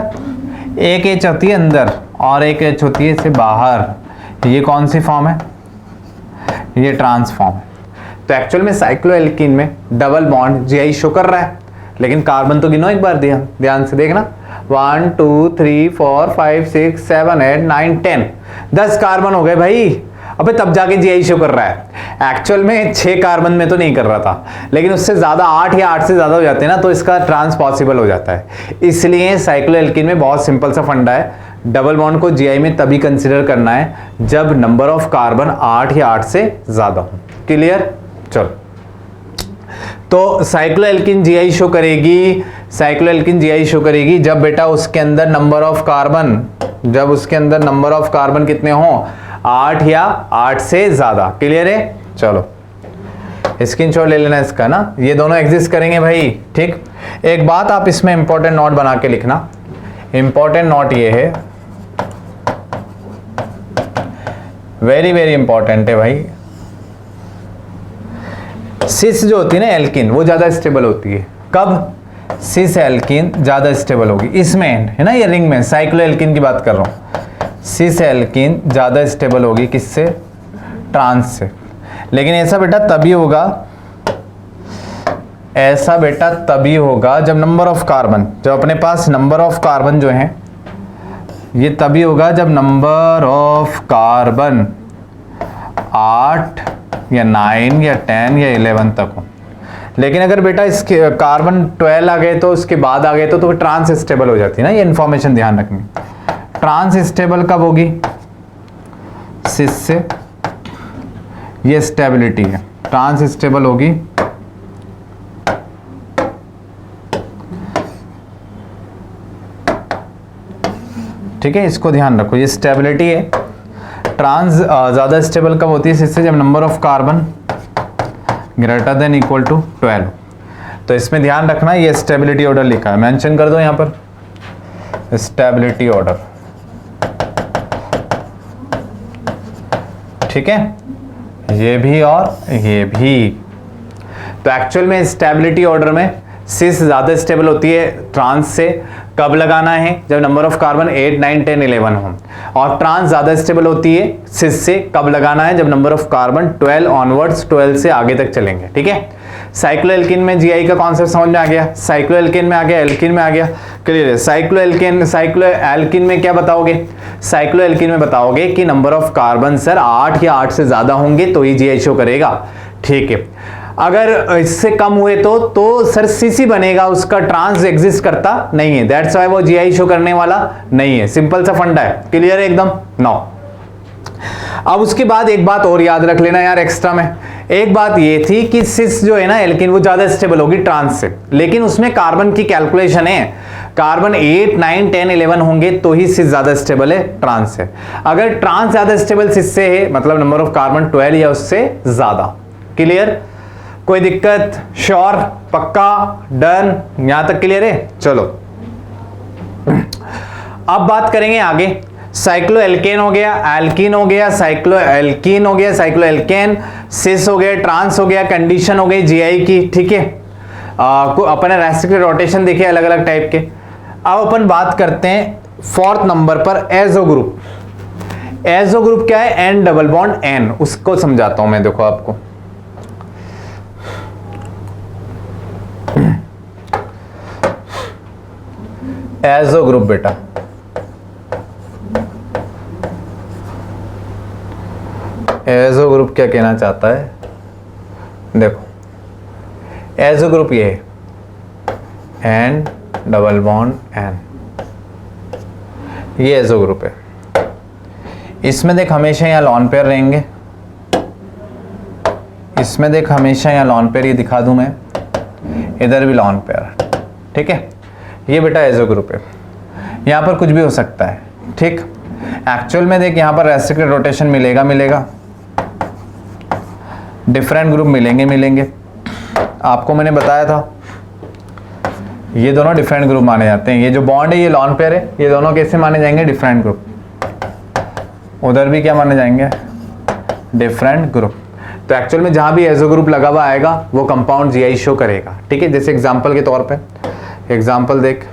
एक H होती है अंदर और एक H होती है इससे बाहर। ये कौन सी फॉर्म है? ये ट्रांस फॉर्म है। तो एक्चुअल में साइक्लोएल्कीन में डबल बॉन्ड Gi शो कर रहा है, लेकिन कार्बन तो गिनो एक बार, ध्यान से देखना। 1 2 3 4 5 6 7 8 9 10, 10 कार्बन हो गए भाई। अबे तब जाके Gi शो कर रहा है। एक्चुअल में 6 कार्बन में तो नहीं कर रहा था, लेकिन उससे ज्यादा 8 या 8 से ज्यादा हो जाते हैं ना, तो इसका ट्रांस पॉसिबल हो जाता है। इसलिए साइक्लोएल्कीन में बहुत सिंपल सा फंडा है, डबल बॉन्ड को Gi में तभी कंसिडर करना है जब नंबर ऑफ कार्बन 8 या 8 से ज्यादा हो। क्लियर? चलो, तो साइक्लोएल्कीन Gi शो करेगी, साइक्लोएल्कीन Gi शो करेगी जब बेटा उसके अंदर नंबर ऑफ कार्बन, जब उसके अंदर नंबर ऑफ कार्बन कितने हो? 8 या 8 से ज्यादा। क्लियर है? चलो स्क्रीनशॉट ले लेना इसका ना, ये दोनों एग्जिस्ट करेंगे भाई। ठीक, एक बात आप इसमें इंपॉर्टेंट नोट बना के लिखना। इंपॉर्टेंट नोट ये है, वेरी वेरी इंपॉर्टेंट है भाई। सिस जो होती है ना एल्कीन, वो ज्यादा स्टेबल होती है। कब? सिस एल्कीन ज्यादा स्टेबल होगी। इसमें है ना, ये रिंग में साइक्लोएल्कीन की बात कर रहा हूं। सिस एल्कीन ज्यादा स्टेबल होगी किससे? ट्रांस से। लेकिन ऐसा बेटा तभी होगा, ऐसा बेटा तभी होगा जब नंबर ऑफ कार्बन, जब अपने पास नंबर ऑफ कार्बन जो है, ये तभी होगा जब नंबर ऑफ कार्बन 8 या 9 या 10 या 11 तक हो। लेकिन अगर बेटा इसके कार्बन 12 आ गए तो उसके बाद आ गए तो ट्रांस स्टेबल हो जाती है ना। ये इंफॉर्मेशन ध्यान रखनी। ट्रांस स्टेबल कब होगी? सिस से। ये स्टेबिलिटी है, ट्रांस स्टेबल होगी ठीक है, इसको ध्यान रखो, ये स्टेबिलिटी है। ट्रांस ज्यादा स्टेबल कब होती है? इससे जब number of carbon greater than equal to 12। तो इसमें ध्यान रखना, ये स्टेबिलिटी ऑर्डर लिखा है, मेंशन कर दो यहां पर, स्टेबिलिटी ऑर्डर। ठीक है, ये भी और ये भी। तो एक्चुअल में स्टेबिलिटी ऑर्डर में सिस ज्यादा स्टेबल होती है ट्रांस से। कब लगाना है? जब नंबर ऑफ कार्बन 8 9 10 11 हो। और ट्रांस ज्यादा स्टेबल होती है सिस से। कब लगाना है? जब नंबर ऑफ कार्बन 12 ऑनवर्ड्स, 12 से आगे तक चलेंगे। ठीक है, साइक्लोएल्कीन में Gi का कॉन्सेप्ट समझ में आ गया, साइक्लोएल्कीन में आ गया, एल्कीन में आ गया। क्लियर है? साइक्लोएल्कीन में क्या बताओगे? साइक्लोएल्कीन में बताओगे कि नंबर ऑफ कार्बन सर 8 या 8 से ज्यादा होंगे तो ही Gi शो करेगा। ठीक है, अगर इससे कम हुए तो सर सीसी बनेगा, उसका ट्रांस एग्जिस्ट करता नहीं है, दैट्स व्हाई वो Gi शो करने वाला नहीं है। सिंपल सा फंडा है। क्लियर है एकदम? नो। अब उसके बाद एक बात और याद रख लेना यार एक्स्ट्रा में। एक बात ये थी कि सिस जो है ना एल्कीन, वो ज्यादा स्टेबल होगी ट्रांस से, लेकिन उसमें कार्बन की कैलकुलेशन है, कार्बन 8 9 10 11 होंगे तो ही सिस ज्यादा स्टेबल है ट्रांस से। अगर ट्रांस ज्यादा स्टेबल सिस से है, मतलब नंबर ऑफ कार्बन 12 या उससे ज्यादा। क्लियर? कोई दिक्कत? श्योर? पक्का? डन? यहां तक क्लियर है? चलो अब बात करेंगे आगे। साइक्लोएल्केन हो गया, एल्कीन हो गया, साइक्लोएल्कीन हो गया, साइक्लोएल्केन, सिस हो गया, ट्रांस हो गया, कंडीशन हो गई Gi की। ठीक है, अपन रेस्ट्रिक्टेड रोटेशन देखे अलग अलग टाइप के। अब अपन बात करते हैं 4th नंबर पर एजो ग्रुप। एजो ग्रुप क्या है? एन डबल बॉन्ड एन, उसको समझाता हूं मैं। देखो आपको एजो ग्रुप बेटा, एजो ग्रुप क्या कहना चाहता है? देखो एजो ग्रुप ये है एन डबल बॉन्ड एन, ये एजो ग्रुप है। इसमें देख हमेशा यहां लॉन पेयर रहेंगे, इसमें देख हमेशा यहां लॉन पेयर, ये दिखा दूं मैं, इधर भी लॉन पेयर, ठीक है। ये बेटा एजो ग्रुप है, यहाँ पर कुछ भी हो सकता है, ठीक। एक्चुअल में देख यहाँ पर रेस्ट्रिक्टेड रोटेशन मिलेगा, डिफरेंट ग्रुप मिलेंगे। आपको मैंने बताया था ये दोनों डिफरेंट ग्रुप माने जाते हैं। ये जो बॉन्ड है ये लॉन पेयर है, ये दोनों कैसे माने जाएंगे? Different group. उधर भी क्या माने जाएंगे? Different group. तो एक्चुअल में जहां भी एजो ग्रुप लगा हुआ आएगा वो कंपाउंड जीआई शो करेगा, ठीक है। जैसे एग्जांपल के तौर पे, एग्जांपल देख,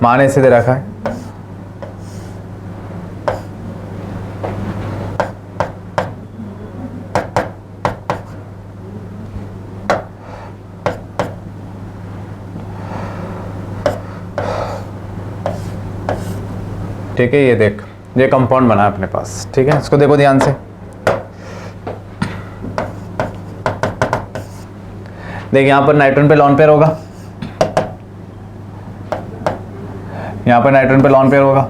माने से दे रखा है ठीक है। ये देख, ये कंपाउंड बना है अपने पास, ठीक है। इसको देखो ध्यान से, देख यहां पर नाइट्रोजन पे लॉन पेयर होगा, यहां पर नाइट्रोजन पे लॉन पेयर होगा।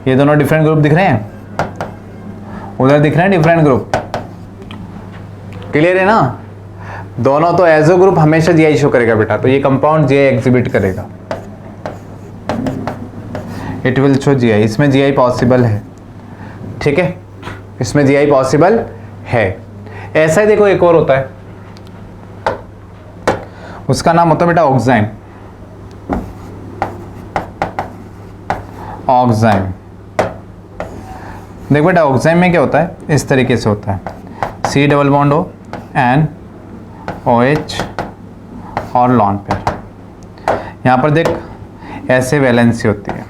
ये दोनों डिफरेंट ग्रुप दिख रहे हैं, उधर दिख रहे हैं डिफरेंट ग्रुप, क्लियर है ना। दोनों तो एजो ग्रुप हमेशा जीआई शो करेगा बेटा, तो ये कंपाउंड जीआई एग्जिबिट करेगा, इट विल शो जीआई। इसमें जीआई पॉसिबल है, ठीक है, इसमें जीआई पॉसिबल है। ऐसा ही देखो एक और होता है, उसका नाम होता है बेटा ऑक्साइम। ऑक्साइम देख बेटा, ऑक्साइम में क्या होता है? इस तरीके से होता है, C double bond O N OH और लॉन पेयर। यहाँ पर देख ऐसे वैलेंसी होती है।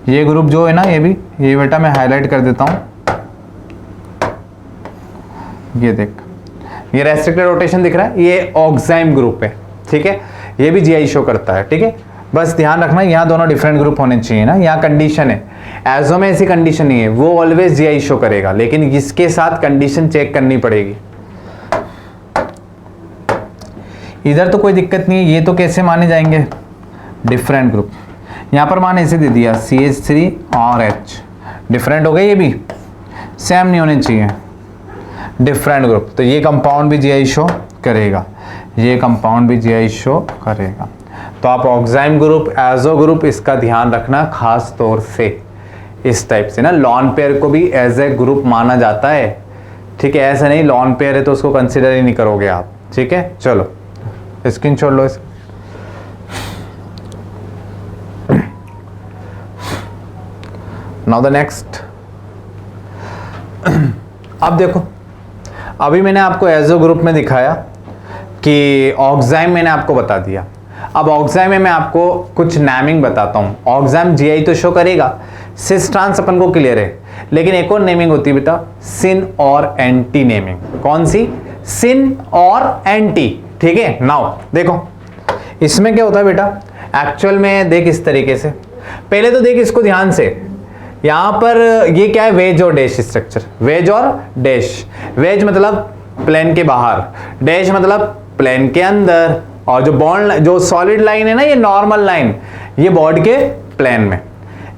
ये ग्रुप जो है ना, ये बेटा मैं हाईलाइट कर देता हूँ, ये देख, ये रेस्ट्रिक्टेड रोटेशन दिख रहा है, ये ऑक्साइम ग्रुप है, ठीक है। ये भी जीआई शो करता है, ठीक है। बस ध्यान रखना यहाँ दोनों डिफरेंट ग्रुप होने चाहिए ना। यहाँ कंडीशन है, एजो में ऐसी कंडीशन नहीं है, वो ऑलवेज जीआई शो करेगा, लेकिन इसके साथ कंडीशन चेक करनी पड़ेगी। इधर तो कोई दिक्कत नहीं है, ये तो कैसे माने जाएंगे? Different group. यहाँ पर मान ऐसे दे दिया CH3 और H, डिफरेंट हो गए, ये भी सेम नहीं होने चाहिए, डिफरेंट ग्रुप। तो ये कंपाउंड भी जीआई शो करेगा, ये कंपाउंड भी जीआई शो करेगा। तो आप ऑक्साइम ग्रुप, एजो ग्रुप, इसका ध्यान रखना खास तौर से। इस टाइप से ना लॉन पेयर को भी एज ए ग्रुप माना जाता है, ठीक है। ऐसा नहीं लॉन पेयर है तो उसको कंसिडर ही नहीं करोगे आप, ठीक है। चलो स्क्रीनशॉट लो इसका। Now the next. अब देखो, अभी मैंने आपको एजो ग्रुप में दिखाया कि ऑक्साइम मैंने आपको बता दिया। अब ऑक्साइम में मैं आपको कुछ नेमिंग बताता हूं। ऑक्साइम जीआई तो शो करेगा, सिस ट्रांस अपन को क्लियर है, लेकिन एक और नेमिंग होती है बेटा, सिन और एंटी नेमिंग। कौन सी? सिन और एंटी, ठीक है। नाउ देखो इसमें क्या होता है बेटा, एक्चुअल में देख इस तरीके से, पहले तो देख इसको ध्यान से, यहां पर ये क्या है? वेज और डैश स्ट्रक्चर, वेज और डैश। वेज मतलब प्लेन के बाहर, डैश मतलब प्लेन के अंदर, और जो बॉन्ड, जो सॉलिड लाइन है ना, ये नॉर्मल लाइन, ये बॉर्ड के प्लेन में।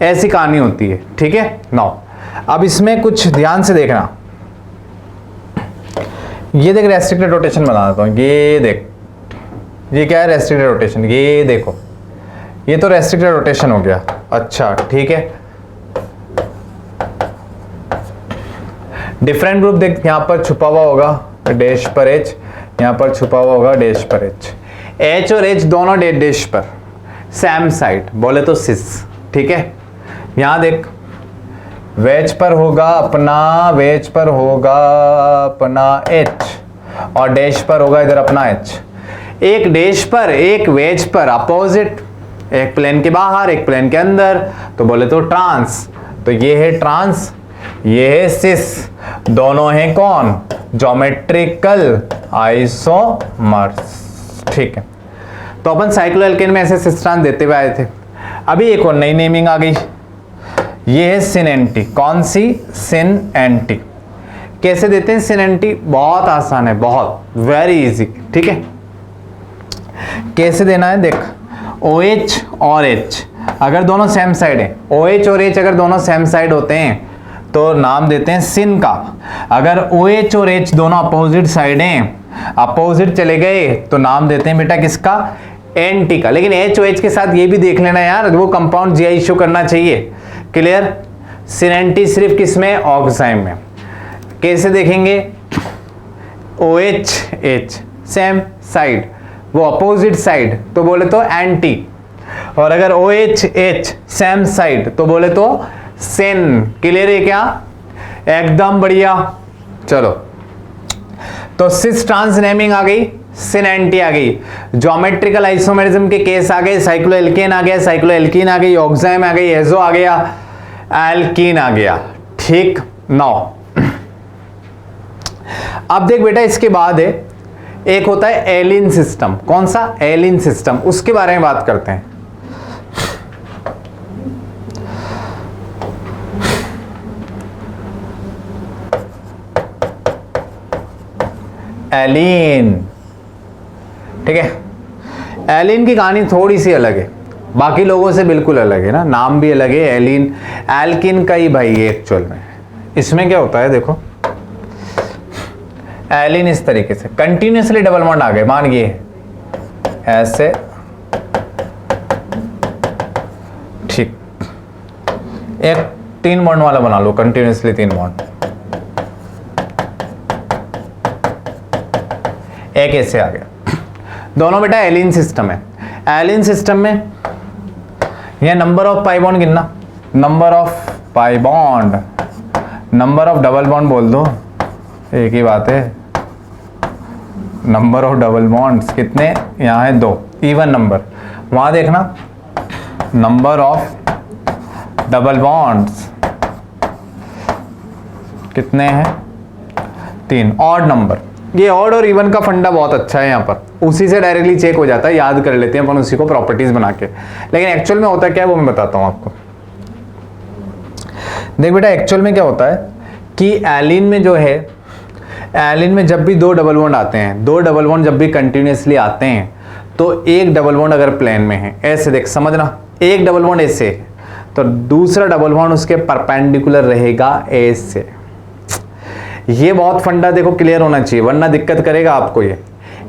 ऐसी कहानी होती है, ठीक है। नाउ अब इसमें कुछ ध्यान से देखना, ये देख रेस्ट्रिक्टेड रोटेशन बना देता हूं, ये देख, ये क्या है? Restricted rotation. ये देखो, ये तो रेस्ट्रिक्टेड रोटेशन हो गया, अच्छा ठीक है। डिफरेंट ग्रुप देख, यहां पर छुपा हुआ होगा डैश पर H, यहां पर छुपा हुआ होगा डैश पर H और H दोनों डैश पर, सेम साइड, बोले तो सिस, ठीक है। यहां देख वेज पर होगा अपना, वेज पर होगा अपना H और डैश पर होगा इधर अपना H। एक डैश पर एक वेज पर अपोजिट, एक प्लेन के बाहर एक प्लेन के अंदर, तो बोले तो ट्रांस। तो ये है ट्रांस, ये है सिस, दोनों हैं कौन? ज्योमेट्रिकल आइसोमर्स, ठीक है। तो अपन साइक्लोएल्केन में ऐसे सिस ट्रांस देते हुए आए थे। अभी एक और नई नेमिंग आ गई, ये है सिन एंटी। कौन सी? सिन एंटी। कैसे देते हैं सिन एंटी? बहुत आसान है, बहुत वेरी इजी, ठीक है। कैसे देना है देख, OH और H अगर दोनों सेम साइड है, OH और H अगर दोनों सेम साइड होते हैं तो नाम देते हैं सिन का। अगर OH और H दोनों अपोजिट साइड हैं, अपोजिट चले गए, तो नाम देते हैं बेटा किसका, एंटी का। लेकिन HOH के साथ ये भी देख लेना यार, वो कंपाउंड GI इशू करना चाहिए। क्लियर? सिन एंटी सिर्फ किसमें, ऑक्साइम में। कैसे देखेंगे, OH H सेम साइड, वो अपोजिट साइड, तो बोले तो एंटी। और अगर OH H सेम साइड, तो बोले तो सिन। क्लियर है क्या? एकदम बढ़िया। चलो, तो सिस ट्रांस नेमिंग आ गई, सिन एंटी आ गई, ज्योमेट्रिकल आइसोमेरिज्म के केस आ गए, साइक्लोएल्केन आ गया, साइक्लोएल्कीन आ गई, ऑक्साइम आ गई, एजो आ गया, एल्कीन आ गया। ठीक, नौ। अब देख बेटा, इसके बाद है एक होता है एलिन सिस्टम। कौन सा? Allene system. उसके बारे में बात करते हैं। एलिन, ठीक है। एलिन की कहानी थोड़ी सी अलग है, बाकी लोगों से बिल्कुल अलग है ना, नाम भी अलग है। एलिन एल्किन का ही भाई है एक्चुअल में। इसमें क्या होता है देखो, एलिन इस तरीके से कंटिन्यूसली डबल बॉन्ड आ गए, मान ये ऐसे, ठीक, एक 3 बॉन्ड वाला बना लो, कंटिन्यूसली 3 बॉन्ड, एक ऐसे आ गया। दोनों बेटा एलिन सिस्टम है। एलिन सिस्टम में यह नंबर ऑफ पाई बॉन्ड गिनना, number of pi bond, number of double bond बोल दो, एक ही बात है। नंबर ऑफ डबल बॉन्ड्स कितने, यहाँ है 2, इवन नंबर। वहां देखना नंबर ऑफ डबल बॉन्ड्स कितने हैं, 3। ऑड नंबर, ये ऑड और इवन का फंडा बहुत अच्छा है यहाँ पर, उसी से डायरेक्टली चेक हो जाता है, याद कर लेते हैं अपन उसी को प्रॉपर्टीज बना के। लेकिन एक्चुअल में होता क्या है वो मैं बताता हूँ आपको। देख बेटा, एक्चुअल में क्या होता है कि एलिन में जो है, एलिन में जब भी 2 डबल बॉन्ड आते हैं, 2 डबल बॉन्ड जब भी कंटिन्यूसली आते हैं, तो एक डबल बॉन्ड अगर प्लेन में है, ऐसे देख समझना, एक डबल बॉन्ड ऐसे, तो दूसरा डबल बॉन्ड उसके परपेंडिकुलर रहेगा ऐसे। ये बहुत फंडा देखो क्लियर होना चाहिए, वरना दिक्कत करेगा आपको ये।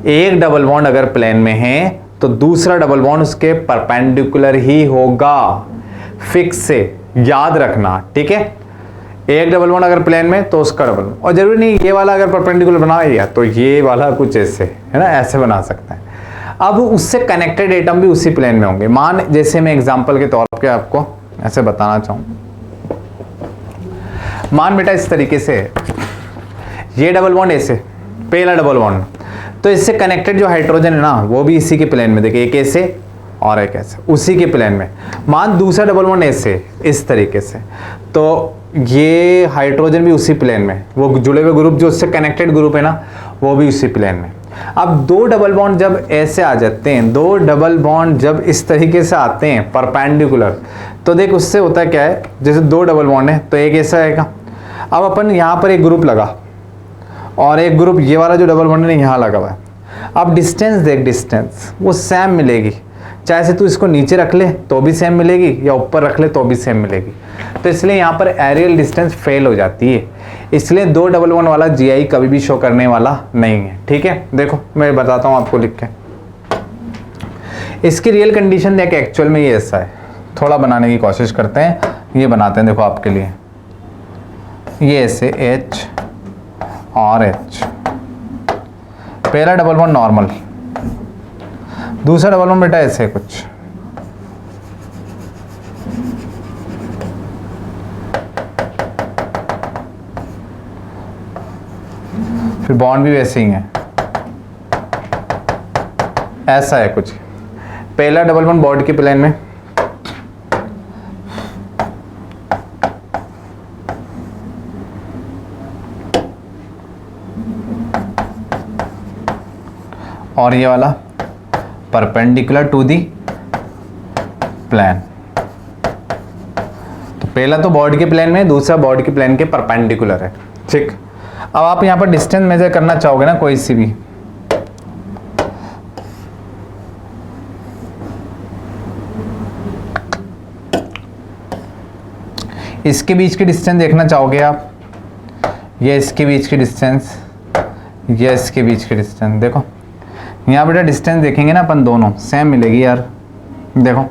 एक डबल बॉन्ड अगर प्लेन में है, तो दूसरा डबल बॉन्ड उसके परपेंडिकुलर ही होगा, फिक्स से याद रखना, ठीक है। एक डबल बॉन्ड अगर प्लेन में, तो उसका डबल, और जरूरी नहीं ये वाला अगर परपेंडिकुलर बना दिया तो ये वाला कुछ ऐसे है ना, ऐसे बना सकते हैं। अब उससे कनेक्टेड एटम भी उसी प्लेन में होंगे। मान जैसे मैं एग्जांपल के तौर पे आपको ऐसे बताना चाहूँ, मान बेटा इस तरीके से ये डबल बॉन्ड ऐसे, पहला डबल बॉन्ड, तो इससे कनेक्टेड जो हाइड्रोजन है ना, वो भी इसी के प्लेन में, देखिए एक ऐसे और एक ऐसे, उसी के प्लेन में। मान दूसरा डबल बॉन्ड ऐसे, इस तरीके से, तो ये हाइड्रोजन भी उसी प्लेन में, वो जुड़े हुए ग्रुप जो उससे कनेक्टेड ग्रुप है ना, वो भी उसी प्लेन में। अब 2 डबल बॉन्ड जब ऐसे आ जाते हैं, 2 डबल बॉन्ड जब इस तरीके से आते हैं परपेंडिकुलर, तो देख उससे होता क्या है, जैसे 2 डबल बॉन्ड है तो एक ऐसा आएगा। अब अपन यहाँ पर एक ग्रुप लगा और एक ग्रुप ये वाला जो डबल बॉन्ड है यहाँ लगा हुआ है। अब डिस्टेंस देख, डिस्टेंस वो सेम मिलेगी, चाहे से तू इसको नीचे रख ले तो भी सेम मिलेगी, या ऊपर रख ले तो भी सेम मिलेगी। तो इसलिए यहाँ पर एरियल डिस्टेंस फेल हो जाती है, इसलिए 2 डबल बॉन्ड वाला GI कभी भी शो करने वाला नहीं है, ठीक है। देखो मैं बताता हूँ आपको लिख के, इसकी रियल कंडीशन देख, एक्चुअल में ये ऐसा है, थोड़ा बनाने की कोशिश करते हैं, ये बनाते हैं देखो आपके लिए, ये ऐसे H और H, पहला डबल बॉन्ड नॉर्मल, दूसरा डबल बॉन्ड बेटा ऐसे कुछ, फिर बॉन्ड भी वैसे ही है, ऐसा है कुछ, पहला डबल बॉन्ड बॉन्ड के प्लेन में, और ये वाला परपेंडिकुलर टू दी प्लेन। तो पहला तो बॉर्ड के प्लेन में, दूसरा बॉर्ड के प्लेन के परपेंडिकुलर है, ठीक। अब आप यहाँ पर डिस्टेंस मेजर करना चाहोगे ना कोई सी भी, इसके बीच की डिस्टेंस देखना चाहोगे आप, ये इसके बीच की डिस्टेंस, ये इसके बीच की डिस्टेंस। देखो यहाँ बेटा डिस्टेंस देखेंगे ना अपन, दोनों सेम मिलेगी यार। देखो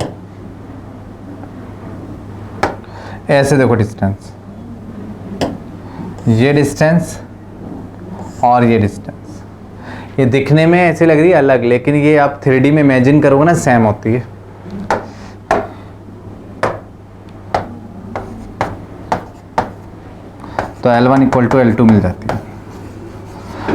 ऐसे देखो डिस्टेंस, ये डिस्टेंस और ये डिस्टेंस, ये दिखने में ऐसे लग रही है अलग, लेकिन ये आप 3D में इमेजिन करोगे ना सेम होती है। तो L1 इक्वल टू L2 मिल जाती है।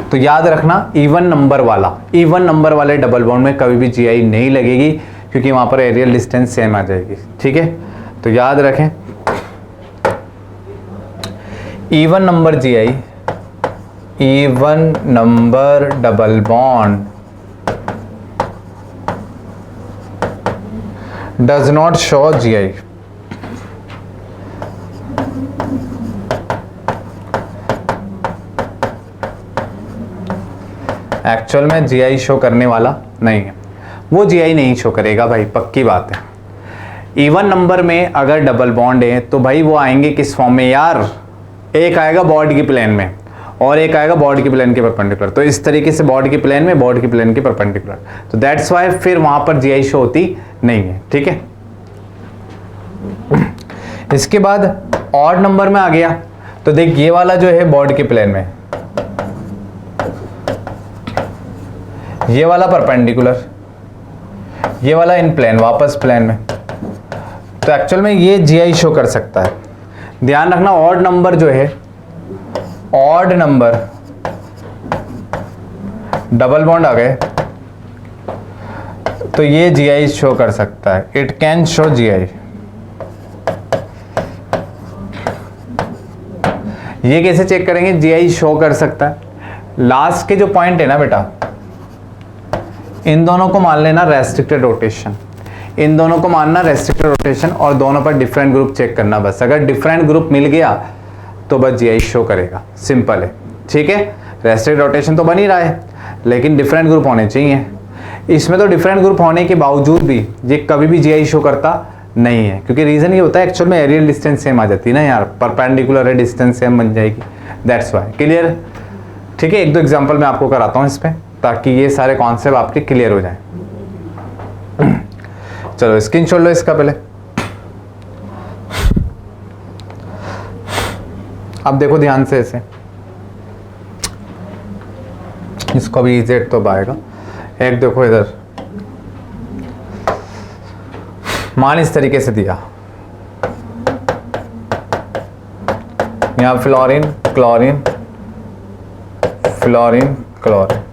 तो याद रखना इवन नंबर वाले डबल बॉन्ड में कभी भी GI नहीं लगेगी, क्योंकि वहां पर एरियल डिस्टेंस सेम आ जाएगी। ठीक है, तो याद रखें even number GI, even number double bond does not show GI। Actual में GI शो करने वाला नहीं है, वो GI नहीं शो करेगा भाई, पक्की बात है। इवन नंबर में अगर डबल बॉन्ड है तो भाई वो आएंगे किस फॉर्म में यार, एक आएगा बॉर्ड की प्लेन में और एक आएगा बॉर्ड की प्लेन के परपेंडिकुलर। तो इस तरीके से बॉर्ड की प्लेन में, बॉर्ड की प्लेन के परपेंडिकुलर, तो दैट्स वाई फिर वहां पर GI शो होती नहीं है। ठीक है, इसके बाद ऑड नंबर में आ गया तो देख ये वाला जो है बॉर्ड के प्लेन में, ये वाला परपेंडिकुलर, ये वाला इन प्लेन, वापस प्लेन में, तो एक्चुअल में ये GI शो कर सकता है। ध्यान रखना ऑड नंबर जो है, ऑड नंबर डबल बॉन्ड आ गए तो ये GI शो कर सकता है, इट कैन शो GI। ये कैसे चेक करेंगे GI शो कर सकता है? लास्ट के जो पॉइंट है ना बेटा, इन दोनों को मान लेना रेस्ट्रिक्टेड रोटेशन, इन दोनों को मानना रेस्ट्रिक्टेड रोटेशन और दोनों पर डिफरेंट ग्रुप चेक करना बस। अगर डिफरेंट ग्रुप मिल गया तो बस GI शो करेगा, सिंपल है। ठीक है, रेस्ट्रिक्टेड रोटेशन तो बन ही रहा है, लेकिन डिफरेंट ग्रुप होने चाहिए। इसमें तो डिफरेंट ग्रुप होने के बावजूद भी ये कभी भी GI शो करता नहीं है, क्योंकि रीजन ये होता है एक्चुअल में एरियल डिस्टेंस सेम आ जाती है ना यार, परपेंडिकुलर है, डिस्टेंस सेम बन जाएगी, दैट्स वाई। क्लियर? ठीक है, एक दो एग्जाम्पल मैं आपको कराता हूँ इस पर, ताकि ये सारे कॉन्सेप्ट आपके क्लियर हो जाए। चलो स्क्रीनशॉट लो इसका पहले। अब देखो ध्यान से ऐसे, इसको भी Z तो आएगा। एक देखो इधर, मान इस तरीके से दिया, यहां fluorine chlorine, fluorine chlorine.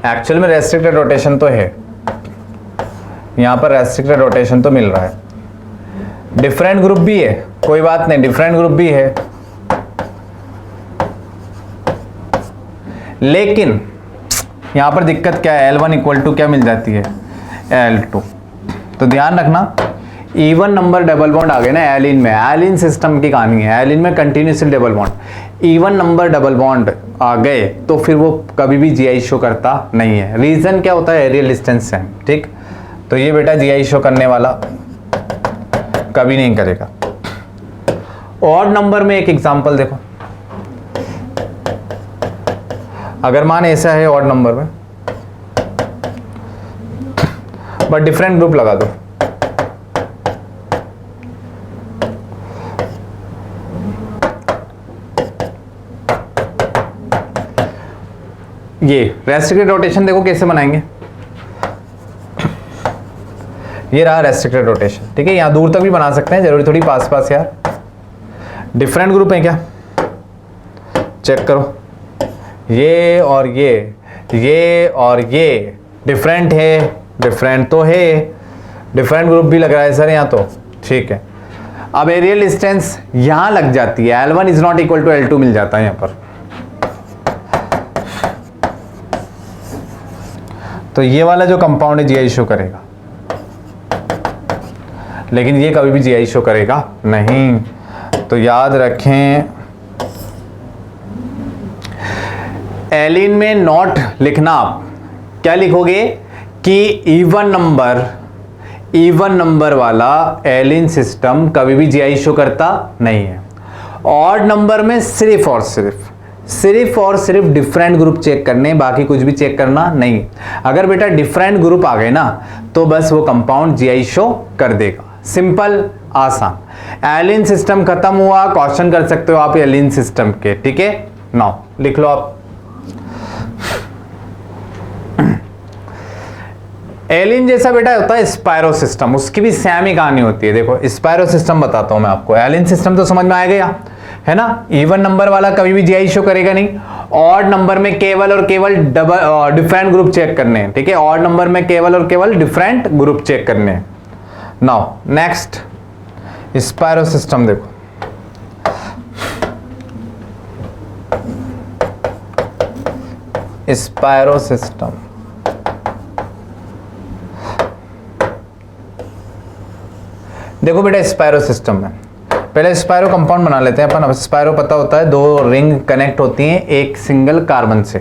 Actual में रेस्ट्रिक्टेड रोटेशन तो है, यहां पर रेस्ट्रिक्टेड रोटेशन तो मिल रहा है, डिफरेंट ग्रुप भी है, कोई बात नहीं, डिफरेंट ग्रुप भी है, लेकिन यहां पर दिक्कत क्या है, L1 इक्वल टू क्या मिल जाती है, L2। तो ध्यान रखना इवन नंबर डबल बॉन्ड आ गए ना एलिन में, एलिन सिस्टम की कहानी है, एलिन में continuously double bond, even number double bond आ गए तो फिर वो कभी भी GI शो करता नहीं है। रीजन क्या होता है, एरियल डिस्टेंस सेम। ठीक, तो ये बेटा GI शो करने वाला कभी नहीं करेगा। ऑड नंबर में एक एग्जांपल देखो, अगर मान ऐसा है ऑड नंबर में, बट डिफरेंट ग्रुप लगा दो, ये रेस्ट्रिक्टेड रोटेशन देखो कैसे बनाएंगे, ये रहा रेस्ट्रिक्टेड रोटेशन। ठीक है, यहां दूर तक भी बना सकते हैं, जरूरी थोड़ी पास पास यार। डिफरेंट ग्रुप है क्या, चेक करो, ये और ये और ये डिफरेंट है, डिफरेंट तो है, डिफरेंट ग्रुप भी लग रहा है सर यहाँ तो। ठीक है, अब एरियल डिस्टेंस यहां लग जाती है, L1 is not equal to L2 मिल जाता है यहां पर। तो ये वाला जो कंपाउंड है GI शो करेगा, लेकिन ये कभी भी GI शो करेगा नहीं। तो याद रखें, एलिन में नॉट लिखना, आप क्या लिखोगे कि इवन नंबर वाला एलिन सिस्टम कभी भी जीआई शो करता नहीं है। ऑड नंबर में सिर्फ और सिर्फ डिफरेंट ग्रुप चेक करने, बाकी कुछ भी चेक करना नहीं। अगर बेटा डिफरेंट ग्रुप आ गए ना तो बस वो कंपाउंड जीआई शो कर देगा। सिंपल, आसान। एलिन सिस्टम खत्म हुआ, क्वेश्चन कर सकते हो आप एलिन सिस्टम के, ठीक है। नाउ लिख लो आप। एलिन जैसा बेटा होता है स्पायरो सिस्टम, उसकी भी सेम ही कहानी होती है। देखो स्पायरो सिस्टम बताता हूं मैं आपको। एलिन सिस्टम तो समझ में आ गया है ना। इवन नंबर वाला कभी भी जीआई शो करेगा नहीं। ऑड नंबर में केवल और केवल डिफरेंट ग्रुप चेक करने हैं, ठीक है। ऑड नंबर में केवल और केवल डिफरेंट ग्रुप चेक करने हैं। नाउ नेक्स्ट स्पायरो सिस्टम देखो। स्पायरो सिस्टम देखो बेटा, स्पायरो सिस्टम में पहले स्पायरो कंपाउंड बना लेते हैं अपन। अब स्पायरो पता होता है, दो रिंग कनेक्ट होती हैं एक सिंगल कार्बन से।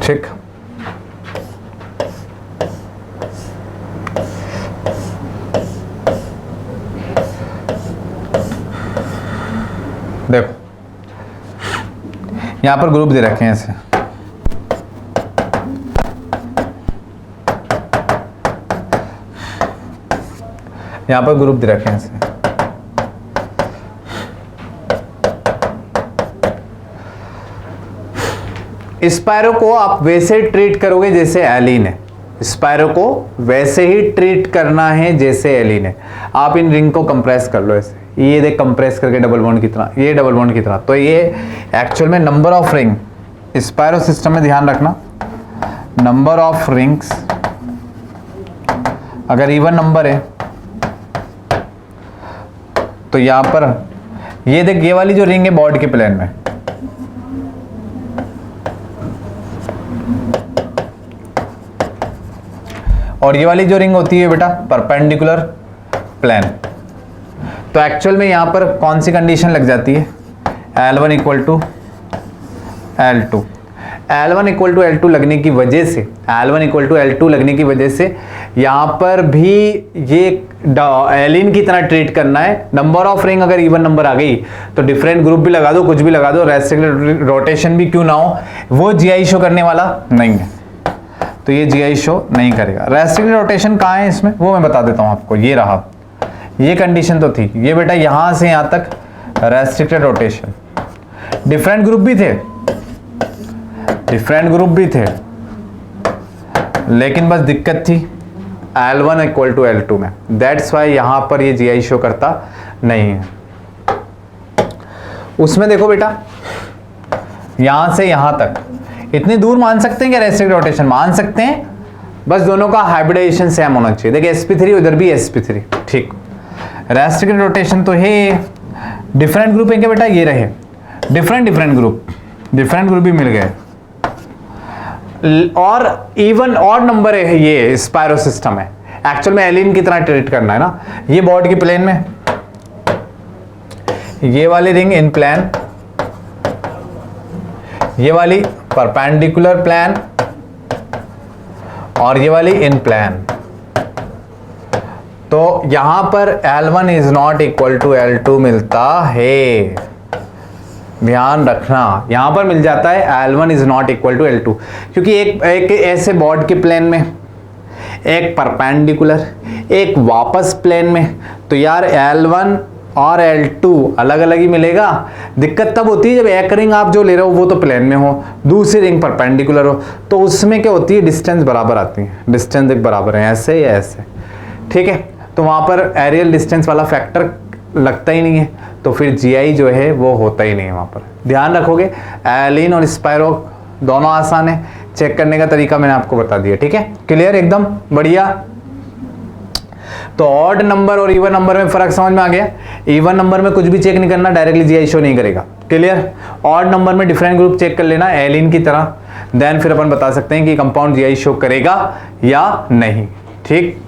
ठीक, देखो यहां पर ग्रुप दे रखे हैं ऐसे। यहां पर ग्रुप दे रखे हैं ऐसे। स्पायरो को आप वैसे ट्रीट करोगे जैसे एलिन है। स्पायरो को वैसे ही ट्रीट करना है जैसे एलिन है। आप इन रिंग को कंप्रेस कर लो ऐसे, ये देख कंप्रेस करके डबल बॉन्ड की तरह, ये डबल बॉन्ड की तरह। तो ये एक्चुअल में नंबर ऑफ रिंग स्पायरो सिस्टम में ध्यान रखना, नंबर ऑफ रिंग्स अगर इवन नंबर है तो यहां पर ये देख, ये वाली जो रिंग है बॉर्ड के प्लेन में, और ये वाली जो रिंग होती है बेटा परपेंडिकुलर प्लेन। तो एक्चुअल में यहां पर कौन सी कंडीशन लग जाती है, L1 equal to L2। L1 equal to L2 लगने की वजह से, L1 इक्वल टू L2 लगने की वजह से यहां पर भी ये एलिन की तरह ट्रीट करना है। नंबर ऑफ रिंग अगर इवन नंबर आ गई तो डिफरेंट ग्रुप भी लगा दो, कुछ भी लगा दो, रेस्ट्रिक्टेड रोटेशन भी क्यों ना हो, वो जीआई शो करने वाला नहीं है। तो ये जीआई शो नहीं करेगा। रेस्ट्रिक्टेड रोटेशन कहाँ है इसमें, वो मैं बता देता हूं आपको। ये रहा, ये कंडीशन तो थी, ये बेटा यहां से यहां तक रेस्ट्रिक्टेड रोटेशन। डिफरेंट ग्रुप भी थे, डिफरेंट ग्रुप भी थे, लेकिन बस दिक्कत थी L1 इक्वल टू L2 में। दैट्स वाई यहां पर ये जीआई शो करता नहीं है। उसमें देखो बेटा यहां से यहां तक इतनी दूर मान सकते हैं क्या रेस्ट्रिक्टेड रोटेशन, मान सकते हैं, बस दोनों का हाइब्रिडाइजेशन सेम होना चाहिए। देखिए sp3 उधर भी sp3, ठीक। रेस्ट्रिक्टेड रोटेशन तो है, डिफरेंट ग्रुप है क्या बेटा, ये रहे डिफरेंट ग्रुप भी मिल गए, और इवन ऑड नंबर है। ये स्पायरो सिस्टम है, एक्चुअल में एलिन की तरह ट्रीट करना है ना। ये बॉर्ड की प्लेन में, ये वाली रिंग इन प्लेन, ये वाली परपेंडिकुलर प्लेन, और ये वाली इन प्लेन। तो यहां पर L1 is not equal to L2 मिलता है, ध्यान रखना। यहां पर मिल जाता है L1 is not equal to L2, क्योंकि एक ऐसे बॉर्ड के प्लेन में, एक परपेंडिकुलर, एक वापस प्लेन में, तो यार L1 और L2 अलग अलग ही मिलेगा। दिक्कत तब होती है जब एक रिंग आप जो ले रहे हो वो तो प्लेन में हो, दूसरी रिंग परपेंडिकुलर हो, तो उसमें क्या होती है, डिस्टेंस बराबर आती है। डिस्टेंस एक बराबर है, ऐसे या ऐसे, ठीक है। तो वहां पर एरियल डिस्टेंस वाला फैक्टर लगता ही नहीं है, तो फिर जीआई जो है वो होता ही नहीं है वहां पर। ध्यान रखोगे, एलिन और स्पायरो दोनों आसान है, चेक करने का तरीका मैंने आपको बता दिया, ठीक है। क्लियर, एकदम बढ़िया। तो ऑड नंबर और इवन नंबर में फर्क समझ में आ गया। इवन नंबर में कुछ भी चेक नहीं करना, डायरेक्टली जीआई शो नहीं करेगा, क्लियर। ऑड नंबर में डिफरेंट ग्रुप चेक कर लेना एलिन की तरह, देन फिर अपन बता सकते हैं कि कंपाउंड जीआई शो करेगा या नहीं, ठीक।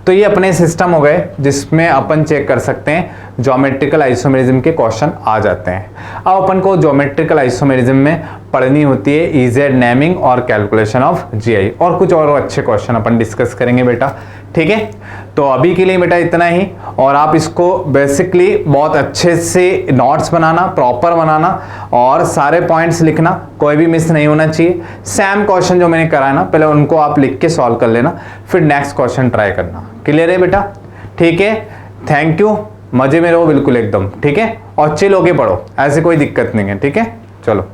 तो ये अपने सिस्टम हो गए जिसमें अपन चेक कर सकते हैं ज्योमेट्रिकल आइसोमेरिज्म के क्वेश्चन आ जाते हैं। अब अपन को ज्योमेट्रिकल आइसोमेरिज्म में पढ़नी होती है ईजेड नेमिंग और कैलकुलेशन ऑफ जीआई, और कुछ और अच्छे क्वेश्चन अपन डिस्कस करेंगे बेटा, ठीक है। तो अभी के लिए बेटा इतना ही, और आप इसको बेसिकली बहुत अच्छे से नोट्स बनाना, प्रॉपर बनाना और सारे पॉइंट्स लिखना, कोई भी मिस नहीं होना चाहिए। सैम क्वेश्चन जो मैंने कराया ना, पहले उनको आप लिख के सॉल्व कर लेना, फिर नेक्स्ट क्वेश्चन ट्राई करना। क्लियर है बेटा? ठीक है, थैंक यू, मजे में रहो बिल्कुल एकदम, ठीक है, और चिल होके पढ़ो, ऐसे कोई दिक्कत नहीं है, ठीक है। चलो।